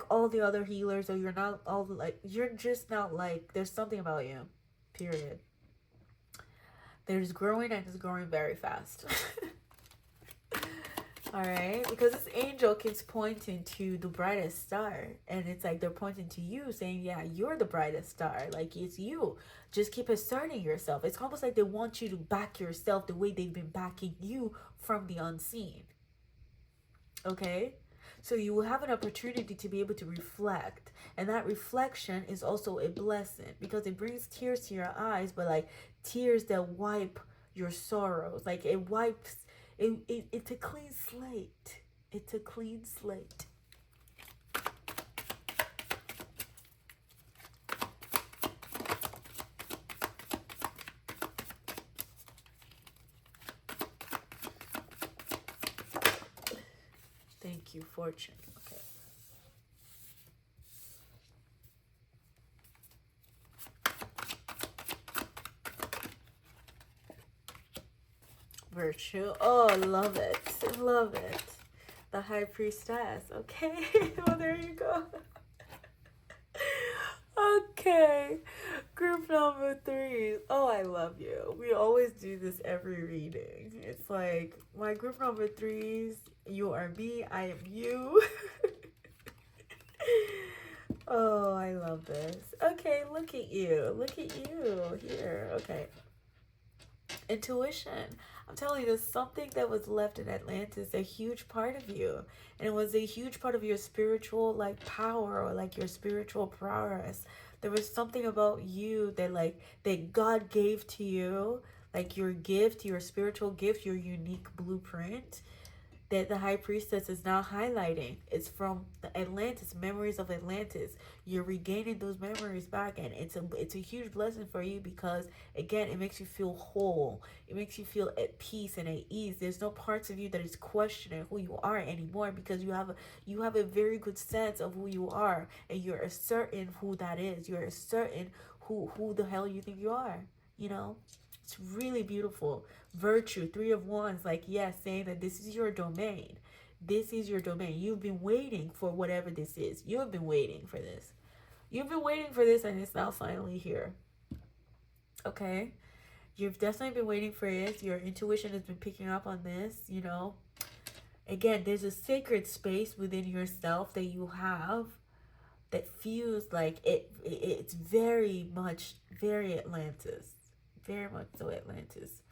all the other healers, or you're just not like, there's something about you, period. There's growing, and it's growing very fast. All right, because this angel keeps pointing to the brightest star, and it's like they're pointing to you, saying, yeah, you're the brightest star, like, it's you. Just keep asserting yourself. It's almost like they want you to back yourself the way they've been backing you from the unseen. Okay, so you will have an opportunity to be able to reflect, and that reflection is also a blessing, because it brings tears to your eyes, but like tears that wipe your sorrows. Like, it wipes it's a clean slate. It's a clean slate. you fortune. Okay. Virtue. Oh, love it. Love it. The High Priestess. Okay. Well, there you go. Okay. Group number 3. Oh, I love you. We always do this every reading. It's like, my group number 3s, you are me, I am you. Oh, I love this. Okay, look at you. Look at you here. Okay. Intuition. I'm telling you, there's something that was left in Atlantis, a huge part of you. And it was a huge part of your spiritual, like, power, or, like, your spiritual prowess. There was something about you that, like, that God gave to you, like, your gift, your spiritual gift, your unique blueprint, that the High Priestess is now highlighting. It's from the Atlantis, memories of Atlantis. You're regaining those memories back, and it's a huge blessing for you, because again, it makes you feel whole. It makes you feel at peace and at ease. There's no parts of you that is questioning who you are anymore, because you have a very good sense of who you are, and you're certain who that is. You're certain who the hell you think you are, you know? It's really beautiful. Virtue, 3 of Wands, like, yes, saying that this is your domain. This is your domain. You've been waiting for whatever this is. You have been waiting for this. You've been waiting for this, and it's now finally here. Okay? You've definitely been waiting for it. Your intuition has been picking up on this, you know? Again, there's a sacred space within yourself that you have that feels like it's very much, very Atlantis. Very much so Atlantis.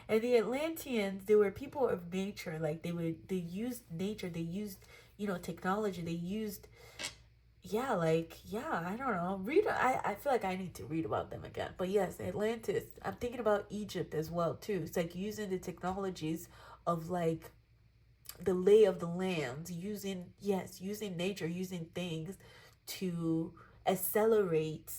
And the Atlanteans, they were people of nature. Like, they used nature, they used, you know, technology, they used, yeah, like, yeah, I don't know. I feel like I need to read about them again. But yes, Atlantis. I'm thinking about Egypt as well too. It's like using the technologies of, like, the lay of the land, using nature, using things to accelerate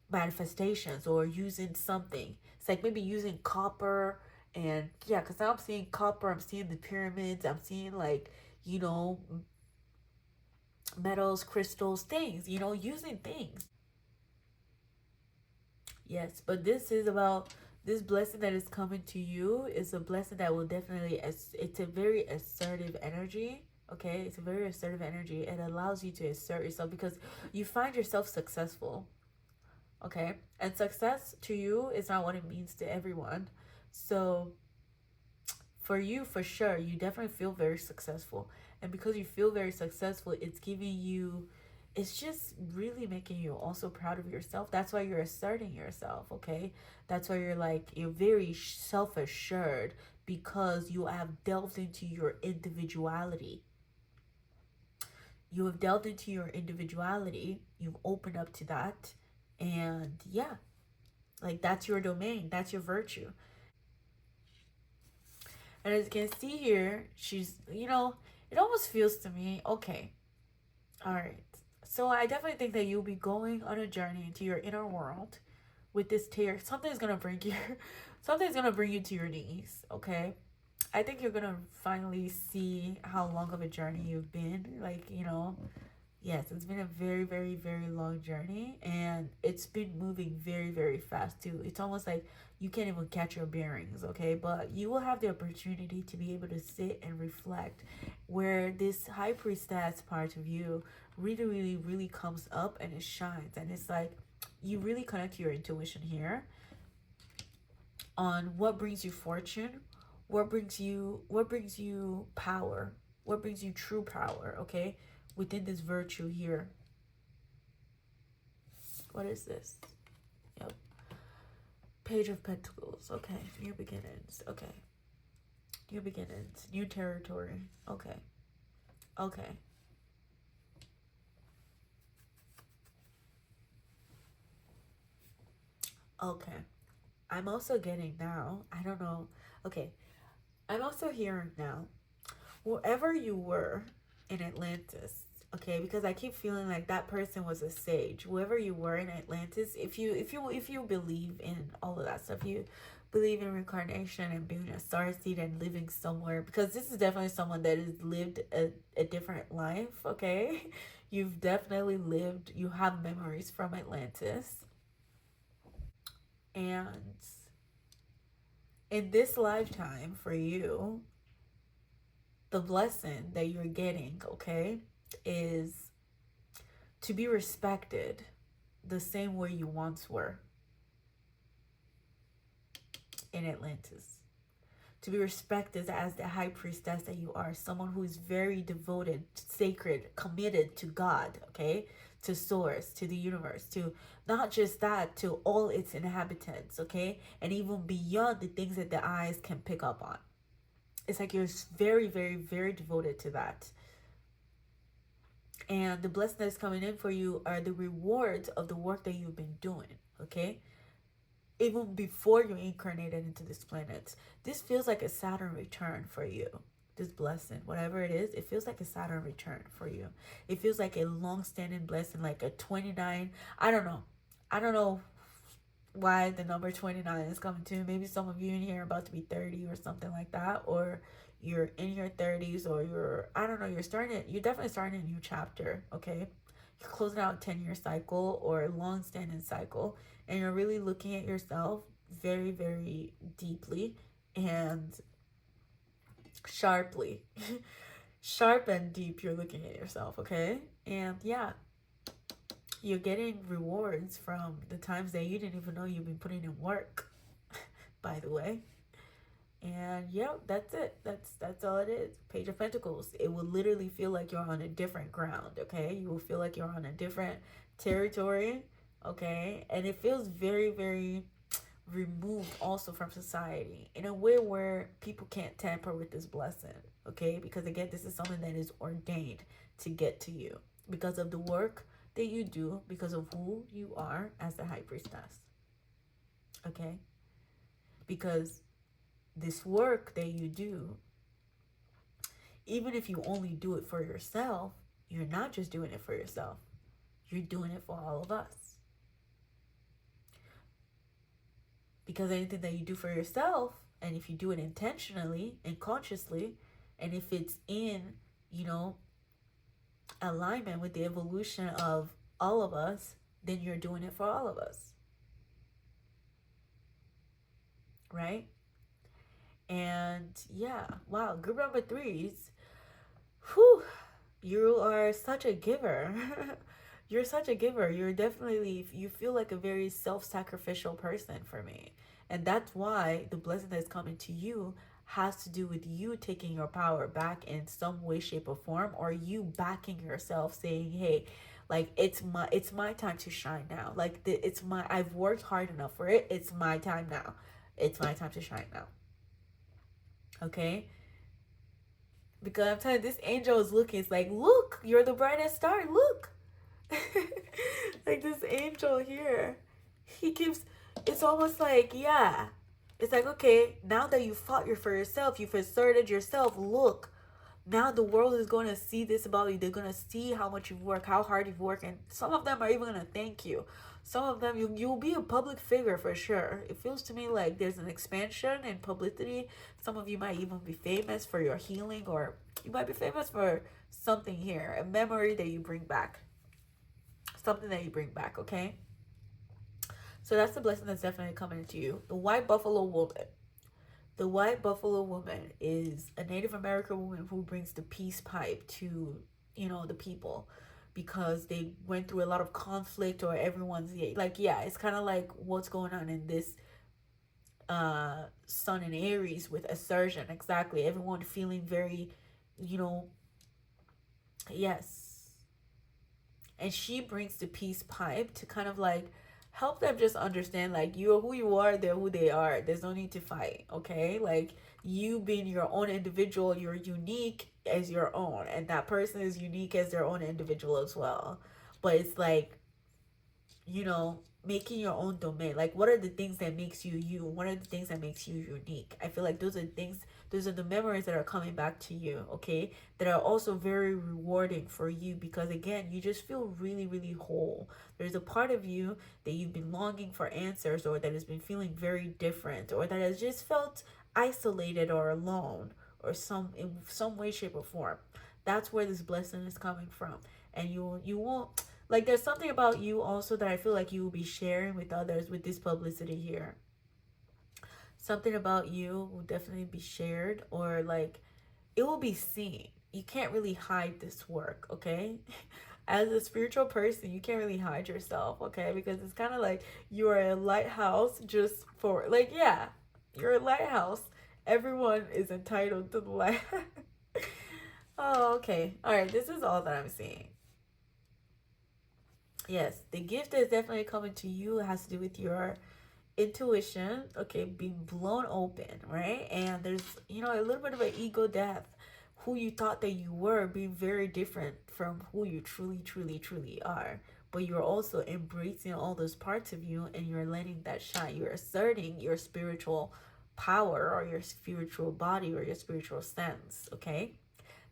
manifestations, or using something. It's like maybe using copper, and yeah, because now I'm seeing copper, I'm seeing the pyramids, I'm seeing, like, you know, metals, crystals, things, you know, using things. Yes, but this is about, this blessing that is coming to you is a blessing that will definitely, it's a very assertive energy. Okay, it's a very assertive energy. It allows you to assert yourself, because you find yourself successful. Okay, and success to you is not what it means to everyone. So for you, for sure, you definitely feel very successful, and because you feel very successful, it's giving you, it's just really making you also proud of yourself. That's why you're asserting yourself. Okay, that's why you're like, you're very self-assured, because you have delved into your individuality. You have delved into your individuality, you've opened up to that, and yeah, like, that's your domain, that's your virtue. And as you can see here, she's, you know, it almost feels to me, okay, all right. So I definitely think that you'll be going on a journey into your inner world with this tear. Something's gonna bring you, something's gonna bring you to your knees, okay? I think you're gonna finally see how long of a journey you've been. Like, you know, yes, it's been a very, very, very long journey, and it's been moving very, very fast too. It's almost like you can't even catch your bearings, okay? But you will have the opportunity to be able to sit and reflect, where this High Priestess part of you really, really, really comes up, and it shines. And it's like, you really connect to your intuition here on what brings you fortune, what brings you power, what brings you true power, okay? Within this virtue here. What is this? Yep. Page of Pentacles. Okay. New beginnings. Okay. New beginnings. New territory. Okay. Okay. Okay. I'm also getting now, I don't know. Okay. I'm also hearing now, wherever you were in Atlantis, okay, because I keep feeling like that person was a sage. Whoever you were in Atlantis, if you believe in all of that stuff, you believe in reincarnation and being a starseed and living somewhere, because this is definitely someone that has lived a different life, okay? You've definitely lived, you have memories from Atlantis. And in this lifetime for you, the blessing that you're getting, okay, is to be respected the same way you once were in Atlantis. To be respected as the high priestess that you are, someone who is very devoted, sacred, committed to God, okay? To source, to the universe, to not just that, to all its inhabitants, okay? And even beyond the things that the eyes can pick up on. It's like you're very, very, very devoted to that. And the blessing that's coming in for you are the rewards of the work that you've been doing, okay? Even before you incarnated into this planet. This feels like a Saturn return for you. This blessing, whatever it is, it feels like a Saturn return for you. It feels like a long-standing blessing, like a 29. I don't know why the number 29 is coming to. Maybe some of you in here are about to be 30 or something like that, or you're in your 30s, or you're definitely starting a new chapter, okay? You're closing out a 10-year cycle or a long-standing cycle, and you're really looking at yourself very, very deeply and sharply. Sharp and deep, you're looking at yourself, okay? And yeah, you're getting rewards from the times that you didn't even know you've been putting in work, by the way. And yeah, that's it. That's all it is. Page of Pentacles. It will literally feel like you're on a different ground, okay? You will feel like you're on a different territory, okay? And it feels very, very removed also from society in a way where people can't tamper with this blessing, okay? Because again, this is something that is ordained to get to you because of the work that you do, because of who you are as the high priestess, okay? Because this work that you do, even if you only do it for yourself, you're not just doing it for yourself. You're doing it for all of us. Because anything that you do for yourself, and if you do it intentionally and consciously, and if it's in, alignment with the evolution of all of us, then you're doing it for all of us. Right? And yeah, wow, group number 3s. Whew, you are such a giver. You're such a giver. You feel like a very self-sacrificial person for me. And that's why the blessing that's coming to you has to do with you taking your power back in some way, shape, or form, or you backing yourself, saying, hey, like it's my time to shine now. Like I've worked hard enough for it. It's my time now. It's my time to shine now. Okay? Because I'm telling you, this angel is looking. It's like, look, you're the brightest star. Look. Like this angel here. It's almost like, yeah. It's like, okay, now that you fought for yourself, you've asserted yourself, look. Now the world is going to see this about you. They're going to see how much you've worked, how hard you've worked. And some of them are even going to thank you. Some of them, you'll be a public figure for sure. It feels to me like there's an expansion in publicity. Some of you might even be famous for your healing, or you might be famous for something here, a memory that you bring back. Something that you bring back, okay? So that's the blessing that's definitely coming to you. The white buffalo woman. The white buffalo woman is a Native American woman who brings the peace pipe to, the people, because they went through a lot of conflict, or everyone's like, yeah, it's kind of like what's going on in this Sun in Aries with assertion. Exactly. Everyone feeling very, yes. And she brings the peace pipe to kind of like help them just understand, like, you're who you are, they're who they are. There's no need to fight, okay? Like, you being your own individual, you're unique as your own, and that person is unique as their own individual as well. But it's like, you know, making your own domain. Like, what are the things that makes you you? What are the things that makes you unique? I feel like those are things, those are the memories that are coming back to you, okay, that are also very rewarding for you, because again, you just feel really, really whole. There's a part of you that you've been longing for answers, or that has been feeling very different, or that has just felt isolated or alone, or in some way, shape, or form. That's where this blessing is coming from. And you won't, like, there's something about you also that I feel like you will be sharing with others with this publicity here. Something about you will definitely be shared, or like it will be seen. You can't really hide this work, okay? As a spiritual person, you can't really hide yourself, okay? Because it's kind of like you are a lighthouse just for, like, yeah, you're a lighthouse. Everyone is entitled to the light. Oh, okay. All right, this is all that I'm seeing. Yes, the gift is definitely coming to you. It has to do with your intuition, okay, being blown open, right? And there's, you know, a little bit of an ego death. Who you thought that you were being very different from who you truly, truly, truly are. But you're also embracing all those parts of you, and you're letting that shine. You're asserting your spiritual power, or your spiritual body, or your spiritual sense, okay?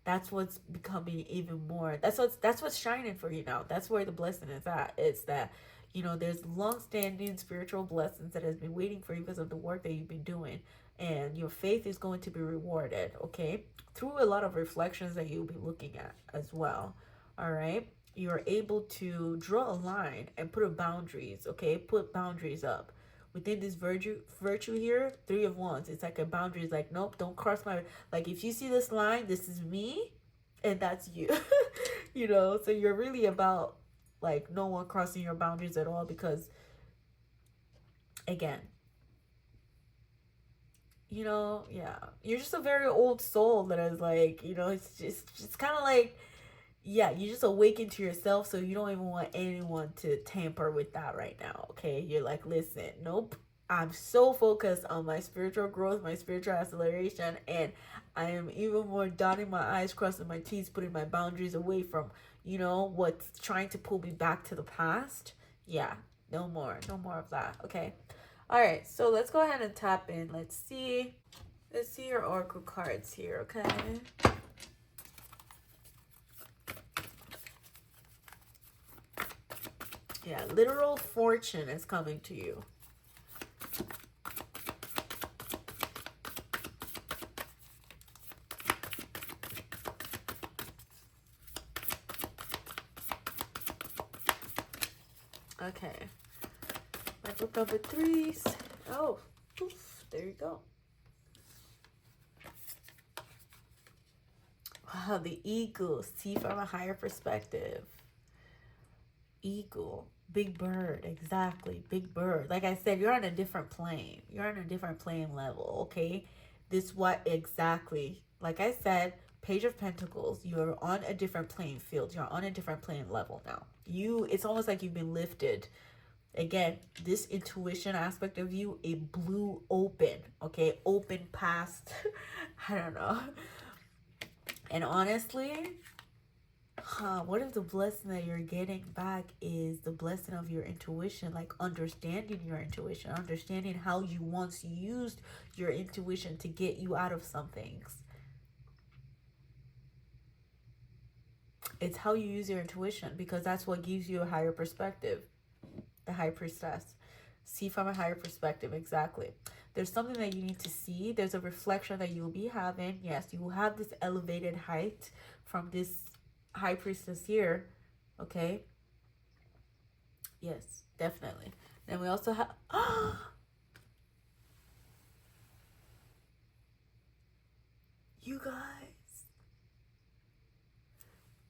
That's what's becoming even more, that's what's shining for you now. That's where the blessing is at. It's that, you know, there's long-standing spiritual blessings that has been waiting for you because of the work that you've been doing, and your faith is going to be rewarded, okay, through a lot of reflections that you'll be looking at as well. All right, you're able to draw a line and put a boundaries, okay, put boundaries up within this virtue here. Three of Wands, it's like a boundary. It's like, nope, don't cross my, like, if you see this line, this is me and that's you. You know, so you're really about like no one crossing your boundaries at all, because again, you know, yeah, you're just a very old soul that is like, you know, it's kind of like, yeah, you just awaken to yourself, so you don't even want anyone to tamper with that right now, okay? You're like, listen, nope, I'm so focused on my spiritual growth, my spiritual acceleration, and I am even more dotting my I's, crossing my T's, putting my boundaries away from, you know, what's trying to pull me back to the past. Yeah, no more, no more of that, okay? All right, so let's go ahead and tap in. Let's see your oracle cards here, okay? Yeah, literal fortune is coming to you. Okay. My book number 3s. Oh, poof, there you go. Wow, the eagle. See from a higher perspective. Eagle. Big bird. Exactly. Big bird. Like I said, you're on a different plane. You're on a different plane level, okay? This what exactly. Like I said, Page of Pentacles, you're on a different playing field. You're on a different playing level now. It's almost like you've been lifted. Again, this intuition aspect of you, it blew open, okay? Open past, I don't know. And honestly, what if the blessing that you're getting back is the blessing of your intuition, like understanding your intuition, understanding how you once used your intuition to get you out of some things. It's how you use your intuition, because that's what gives you a higher perspective. The High Priestess. See from a higher perspective, exactly. There's something that you need to see. There's a reflection that you'll be having. Yes, you will have this elevated height from this High Priestess here, okay? Yes, definitely. Then we also have...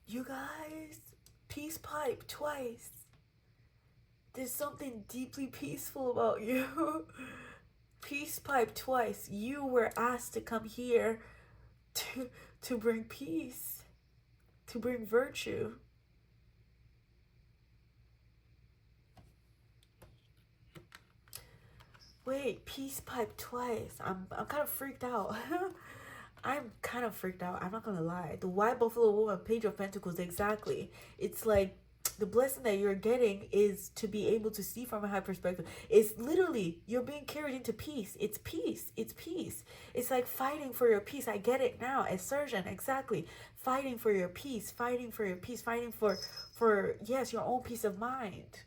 You guys, peace pipe twice. There's something deeply peaceful about you. Peace pipe twice. You were asked to come here to bring peace, to bring virtue. Wait, peace pipe twice. I'm kind of freaked out. I'm kind of freaked out. I'm not gonna lie. The white buffalo woman, Page of Pentacles, exactly. It's like the blessing that you're getting is to be able to see from a high perspective. It's literally, you're being carried into peace. It's peace. It's peace. It's like fighting for your peace. I get it now. Assertion, exactly. Fighting for your peace. Fighting for your peace. Fighting for yes, your own peace of mind.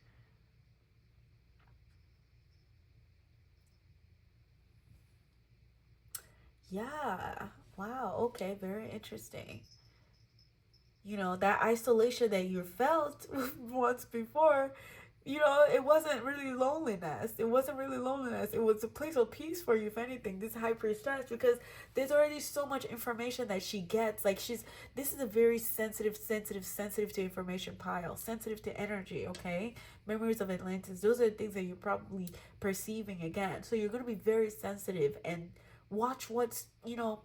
Yeah. Wow. Okay. Very interesting. You know, that isolation that you felt once before, you know, it wasn't really loneliness. It wasn't really loneliness. It was a place of peace for you, if anything, this high priestess, because there's already so much information that she gets. Like, this is a very sensitive to information pile, sensitive to energy, okay? Memories of Atlantis, those are the things that you're probably perceiving again. So you're going to be very sensitive and watch what's, you know,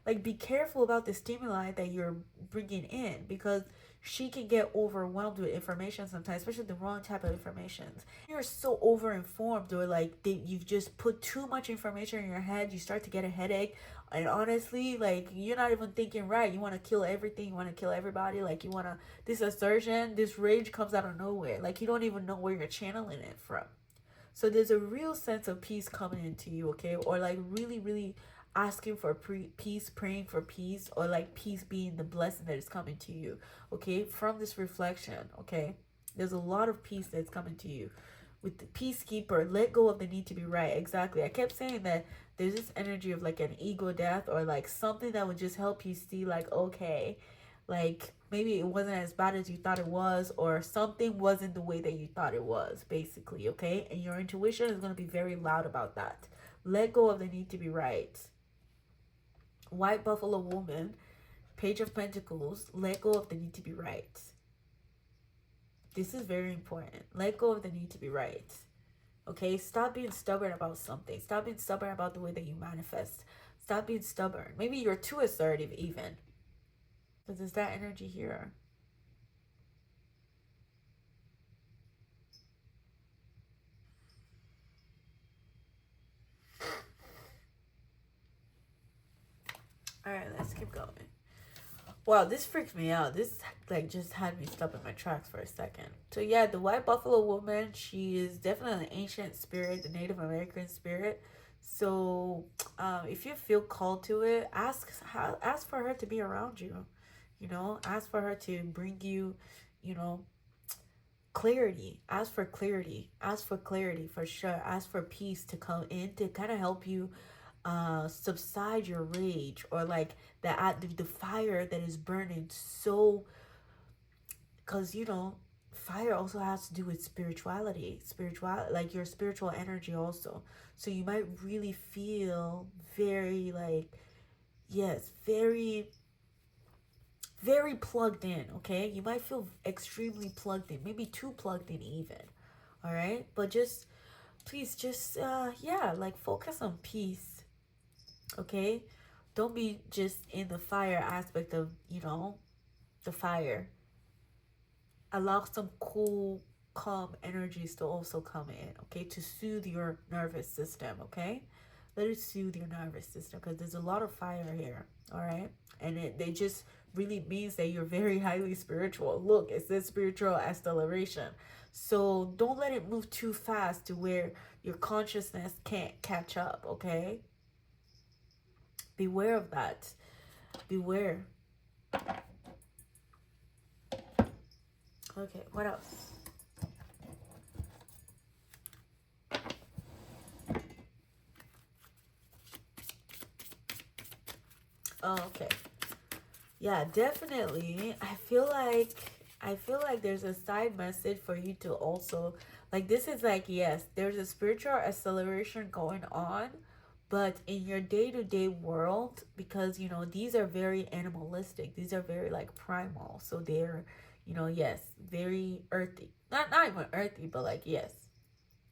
like, be careful about the stimuli that you're bringing in, because she can get overwhelmed with information sometimes, especially the wrong type of information. You're so over-informed, or like you've just put too much information in your head, you start to get a headache, and honestly, like, you're not even thinking right. You want to kill everything, you want to kill everybody, like, you want to, this assertion, this rage comes out of nowhere, like, you don't even know where you're channeling it from. So there's a real sense of peace coming into you, okay? Or like really asking for peace, praying for peace, or like peace being the blessing that is coming to you, okay? From this reflection, okay? There's a lot of peace that's coming to you. With the peacekeeper, let go of the need to be right. Exactly. I kept saying that there's this energy of like an ego death, or like something that would just help you see, like, okay, like maybe it wasn't as bad as you thought it was, or something wasn't the way that you thought it was, basically, okay? And your intuition is going to be very loud about that. Let go of the need to be right. White Buffalo Woman, Page of Pentacles, let go of the need to be right. This is very important. Let go of the need to be right. Okay? Stop being stubborn about something. Stop being stubborn about the way that you manifest. Stop being stubborn. Maybe you're too assertive even. Because there's that energy here. Alright, let's keep going. Wow, this freaked me out. This like just had me stop in my tracks for a second. So yeah, the White Buffalo Woman, she is definitely an ancient spirit, the Native American spirit. So if you feel called to it, ask for her to be around you. You know, ask for her to bring you, you know, clarity. Ask for clarity. Ask for clarity for sure. Ask for peace to come in to kind of help you subside your rage, or like the fire that is burning. So because, you know, fire also has to do with spirituality, like your spiritual energy also. So you might really feel very like, yes, very plugged in, okay? You might feel extremely plugged in, maybe too plugged in even. All right, but just please just yeah, like focus on peace, okay? Don't be just in the fire aspect of, you know, the fire. Allow some cool, calm energies to also come in, okay? To soothe your nervous system, okay? Let it soothe your nervous system, because there's a lot of fire here, all right? And it just really means that you're very highly spiritual. Look, it says spiritual acceleration. So don't let it move too fast to where your consciousness can't catch up, okay? Beware of that. Beware. Okay, what else? Oh, okay. Yeah, definitely. I feel like there's a side message for you to also, like, this is like, yes, there's a spiritual acceleration going on, but in your day-to-day world, because, you know, these are very animalistic, these are very like primal, so they're, you know, yes, very earthy, not even earthy, but like, yes,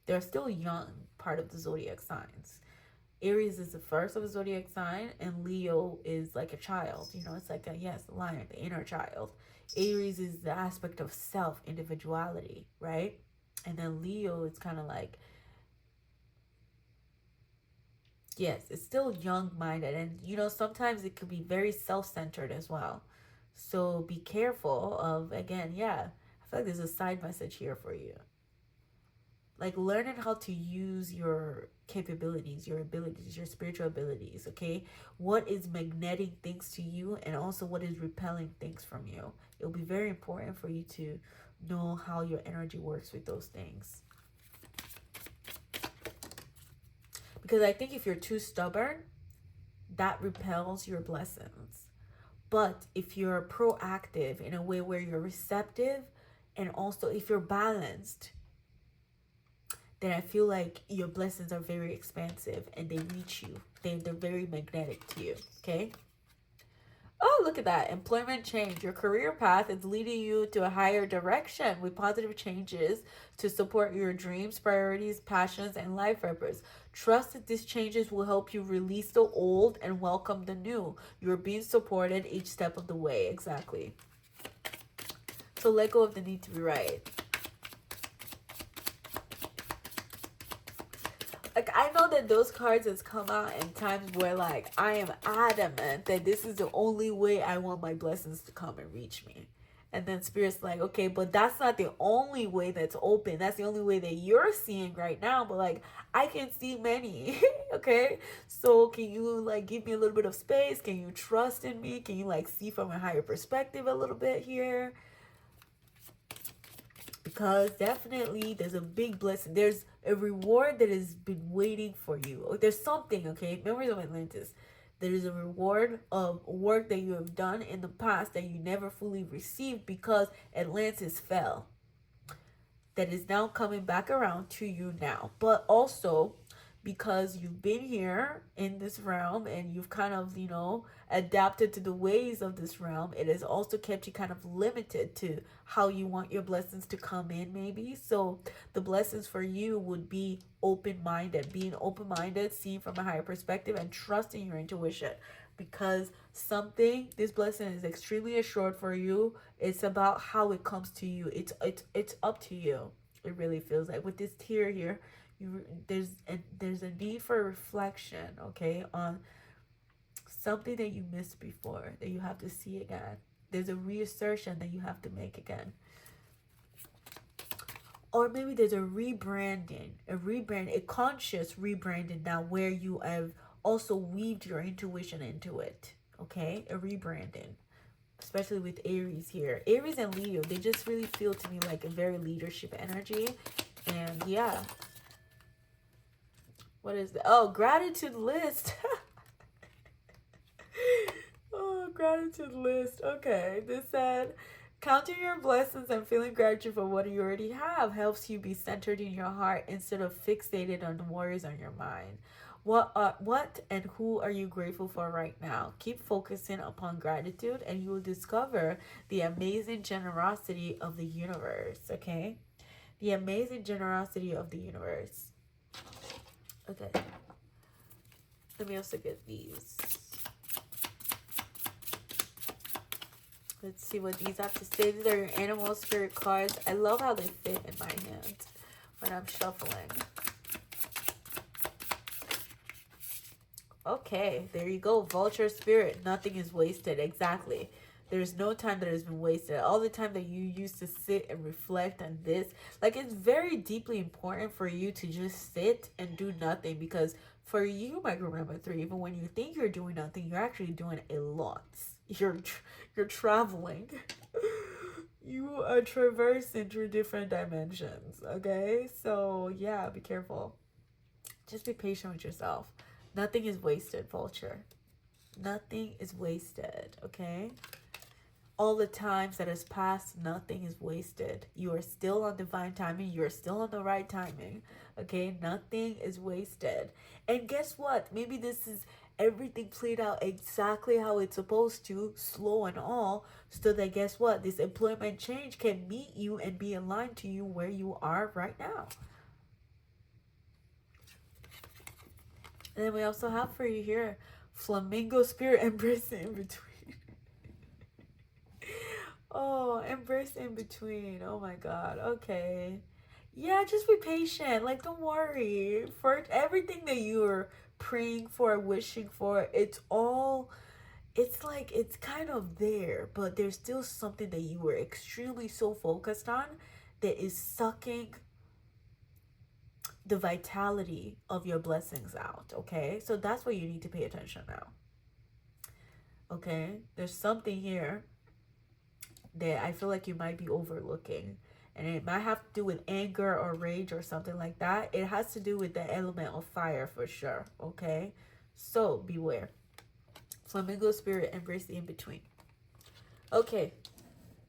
they're still young, part of the zodiac signs. Aries is the first of a zodiac sign, and Leo is like a child. You know, it's like a, yes, lion, the inner child. Aries is the aspect of self, individuality, right? And then Leo is kind of like, yes, it's still young-minded. And, you know, sometimes it could be very self-centered as well. So be careful of, again, yeah, I feel like there's a side message here for you. Like learning how to use your capabilities, your abilities, your spiritual abilities, okay? What is magnetic things to you and also what is repelling things from you. It'll be very important for you to know how your energy works with those things. Because I think if you're too stubborn, that repels your blessings. But if you're proactive in a way where you're receptive, and also if you're balanced, then I feel like your blessings are very expansive and they reach you. They're very magnetic to you, okay? Oh, look at that. Employment change. Your career path is leading you to a higher direction with positive changes to support your dreams, priorities, passions, and life purpose. Trust that these changes will help you release the old and welcome the new. You're being supported each step of the way. Exactly. So let go of the need to be right. Like, I know that those cards has come out in times where, like, I am adamant that this is the only way I want my blessings to come and reach me. And then Spirit's like, okay, but that's not the only way that's open. That's the only way that you're seeing right now. But, like, I can see many, okay? So can you, like, give me a little bit of space? Can you trust in me? Can you, like, see from a higher perspective a little bit here? Because definitely there's a big blessing. There's a reward that has been waiting for you. There's something, okay? Memories of Atlantis. There is a reward of work that you have done in the past that you never fully received because Atlantis fell. That is now coming back around to you now. But also because you've been here in this realm and you've kind of, you know, adapted to the ways of this realm, it has also kept you kind of limited to how you want your blessings to come in, maybe. So the blessings for you would be open-minded, being open-minded, seeing from a higher perspective, and trusting your intuition. Because this blessing is extremely assured for you. It's about how it comes to you. It's up to you. It really feels like with this tier here, there's a need for reflection, okay, on something that you missed before that you have to see again. There's a reassertion that you have to make again. Or maybe there's a rebranding, a conscious rebranding now where you have also weaved your intuition into it, okay? A rebranding, especially with Aries here. Aries and Leo, they just really feel to me like a very leadership energy. And yeah. What is that? Oh, gratitude list. Oh, gratitude list. Okay. This said, counting your blessings and feeling gratitude for what you already have helps you be centered in your heart instead of fixated on the worries on your mind. What and who are you grateful for right now? Keep focusing upon gratitude and you will discover the amazing generosity of the universe, okay? The amazing generosity of the universe. Okay. Let me also get these. Let's see what these have to say. These are your animal spirit cards. I love how they fit in my hand when I'm shuffling. Okay, there you go. Vulture spirit. Nothing is wasted. Exactly. There's no time that has been wasted. All the time that you used to sit and reflect on this. Like, it's very deeply important for you to just sit and do nothing. Because for you, my group number 3, even when you think you're doing nothing, you're actually doing a lot. You're traveling. You are traversing through different dimensions. Okay? So, yeah, be careful. Just be patient with yourself. Nothing is wasted, Vulture. Nothing is wasted, okay? All the times that has passed, nothing is wasted. You are still on divine timing. You are still on the right timing, okay? Nothing is wasted. And guess what? Maybe this is everything played out exactly how it's supposed to, slow and all, so that guess what? This employment change can meet you and be aligned to you where you are right now. And then we also have for you here, Flamingo Spirit, embrace in between. Oh, embrace in between. Oh my God. Okay. Yeah, just be patient. Like, don't worry. For everything that you're praying for, wishing for, it's all it's like it's kind of there, but there's still something that you were extremely so focused on that is sucking the vitality of your blessings out. Okay, so that's what you need to pay attention now. Okay, there's something here that I feel like you might be overlooking, and it might have to do with anger or rage or something like that. It has to do with the element of fire for sure. Okay, so beware. Flamingo spirit, embrace the in between. Okay,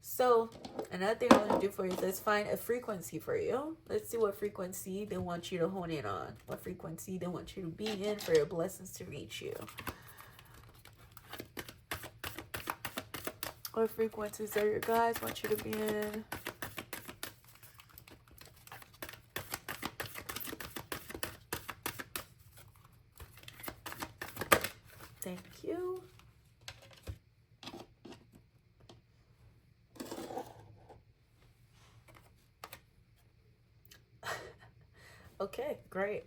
so another thing I want to do for you is let's find a frequency for you. Let's see what frequency they want you to hone in on. What frequency they want you to be in for your blessings to reach you. What frequencies are your guys want you to be in? Thank you. Okay, great.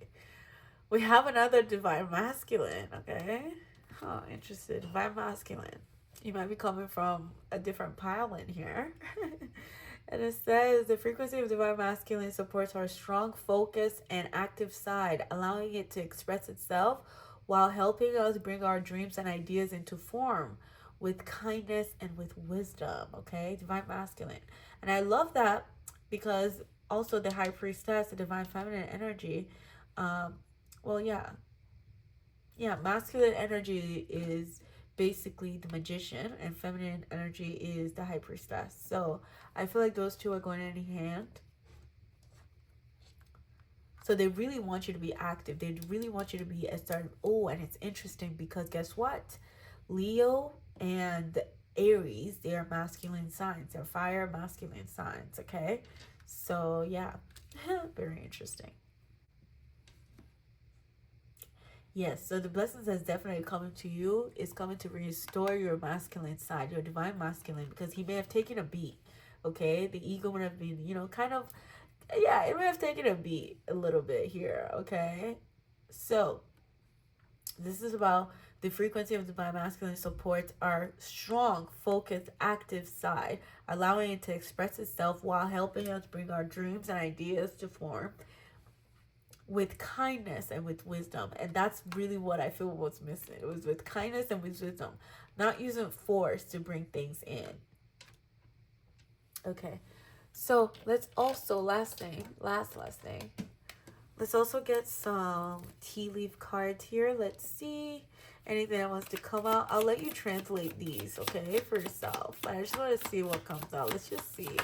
We have another divine masculine, okay? Huh, interested. Divine masculine. You might be coming from a different pile in here. And it says the frequency of divine masculine supports our strong focus and active side, allowing it to express itself while helping us bring our dreams and ideas into form with kindness and with wisdom. Okay, divine masculine. And I love that because also the high priestess, the divine feminine energy. Well, yeah, masculine energy is basically the magician, and feminine energy is the high priestess. So I feel like those two are going hand in hand. So they really want you to be active. They really want you to be a certain. Oh, and it's interesting because guess what? Leo and Aries, they are masculine signs. They're fire masculine signs. Okay, so yeah, very interesting. Yes, so the blessings that's definitely coming to you is coming to restore your masculine side, your divine masculine, because he may have taken a beat. Okay, the ego would have been, kind of, yeah, it may have taken a beat a little bit here. Okay, so this is about the frequency of divine masculine supports our strong, focused, active side, allowing it to express itself while helping us bring our dreams and ideas to form with kindness and with wisdom. And that's really what I feel was missing. It was with kindness and with wisdom, not using force to bring things in. Okay, so let's also, last thing, let's also get some tea leaf cards here. Let's see anything that wants to come out. I'll let you translate these, okay, for yourself. But I just want to see what comes out. Let's just see.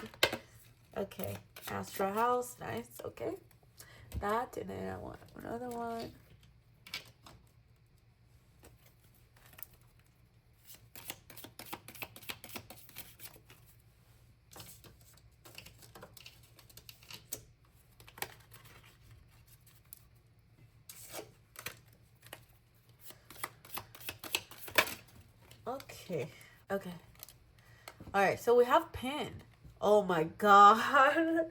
Okay, Astro House, nice. Okay, that, and then I want another one. Okay. Okay. All right. So we have pin. Oh my God.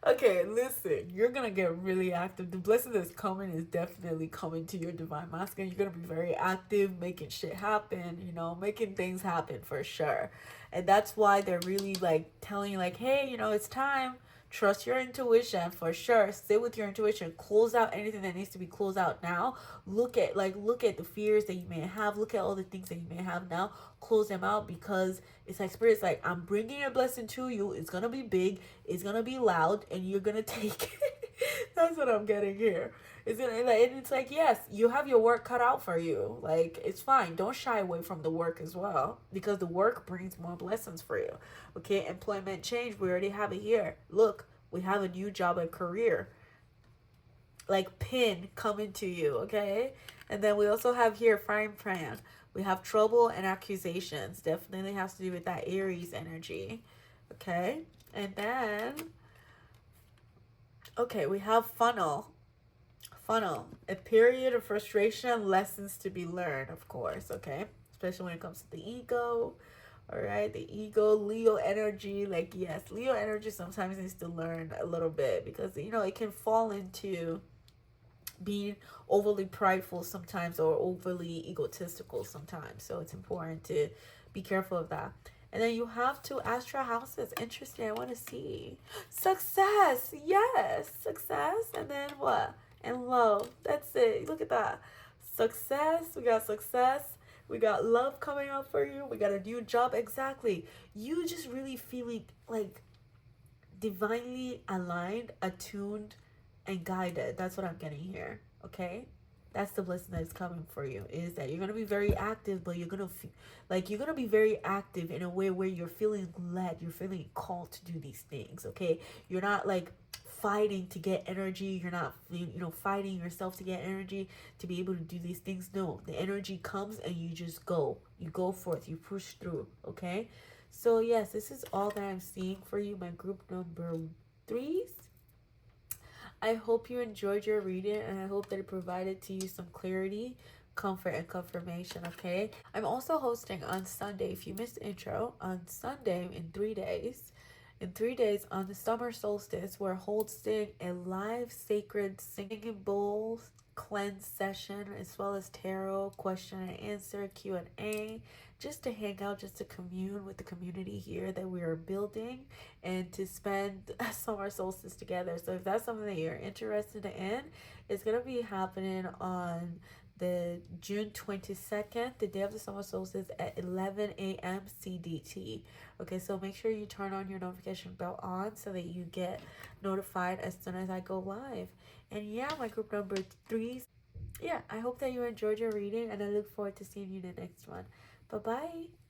Okay, listen. You're gonna get really active. The blessing that's coming is definitely coming to your divine masculine. You're gonna be very active, making shit happen. Making things happen for sure. And that's why they're really like telling you, like, hey, it's time. Trust your intuition for sure. Sit with your intuition. Close out anything that needs to be closed out now. Look at the fears that you may have. Look at all the things that you may have now. Close them out, because it's like spirit's like, I'm bringing a blessing to you. It's gonna be big. It's gonna be loud, and you're gonna take it. That's what I'm getting here. It's like, yes, you have your work cut out for you. Like, it's fine. Don't shy away from the work as well, because the work brings more blessings for you. Okay, employment change, we already have it here. Look, we have a new job and career. Like, pin coming to you, okay? And then we also have here frying pan. We have trouble and accusations. Definitely has to do with that Aries energy. Okay? And then, okay, we have funnel. A period of frustration, lessons to be learned, of course, okay? Especially when it comes to the ego. All right, the ego, Leo energy. Like, yes, Leo energy sometimes needs to learn a little bit, because it can fall into being overly prideful sometimes or overly egotistical sometimes. So it's important to be careful of that. And then you have two astral houses. Interesting. I want to see. Success. Yes. Success. And then what? And love. That's it. Look at that. Success. We got success. We got love coming up for you. We got a new job. Exactly. You just really feeling like divinely aligned, attuned, and guided. That's what I'm getting here. Okay? That's the blessing that's coming for you, is that you're going to be very active, but you're going to feel like you're going to be very active in a way where you're feeling led, you're feeling called to do these things. Okay? You're not like fighting to get energy, you're not, fighting yourself to get energy to be able to do these things. No, the energy comes and you just go, you go forth, you push through. Okay? So yes, this is all that I'm seeing for you, my group number 3s. I hope you enjoyed your reading, and I hope that it provided to you some clarity, comfort, and confirmation. Okay, I'm also hosting on Sunday, if you missed the intro, on Sunday in 3 days. In 3 days on the summer solstice, we're hosting a live sacred singing bowl cleanse session, as well as tarot question and answer, Q&A, just to hang out, just to commune with the community here that we are building, and to spend summer solstice together. So if that's something that you're interested in, it's going to be happening on the June 22nd, the day of the summer solstice, at 11 a.m. CDT. Okay, so make sure you turn on your notification bell on so that you get notified as soon as I go live. And yeah, my group number 3s. Yeah, I hope that you enjoyed your reading, and I look forward to seeing you in the next one. Bye-bye.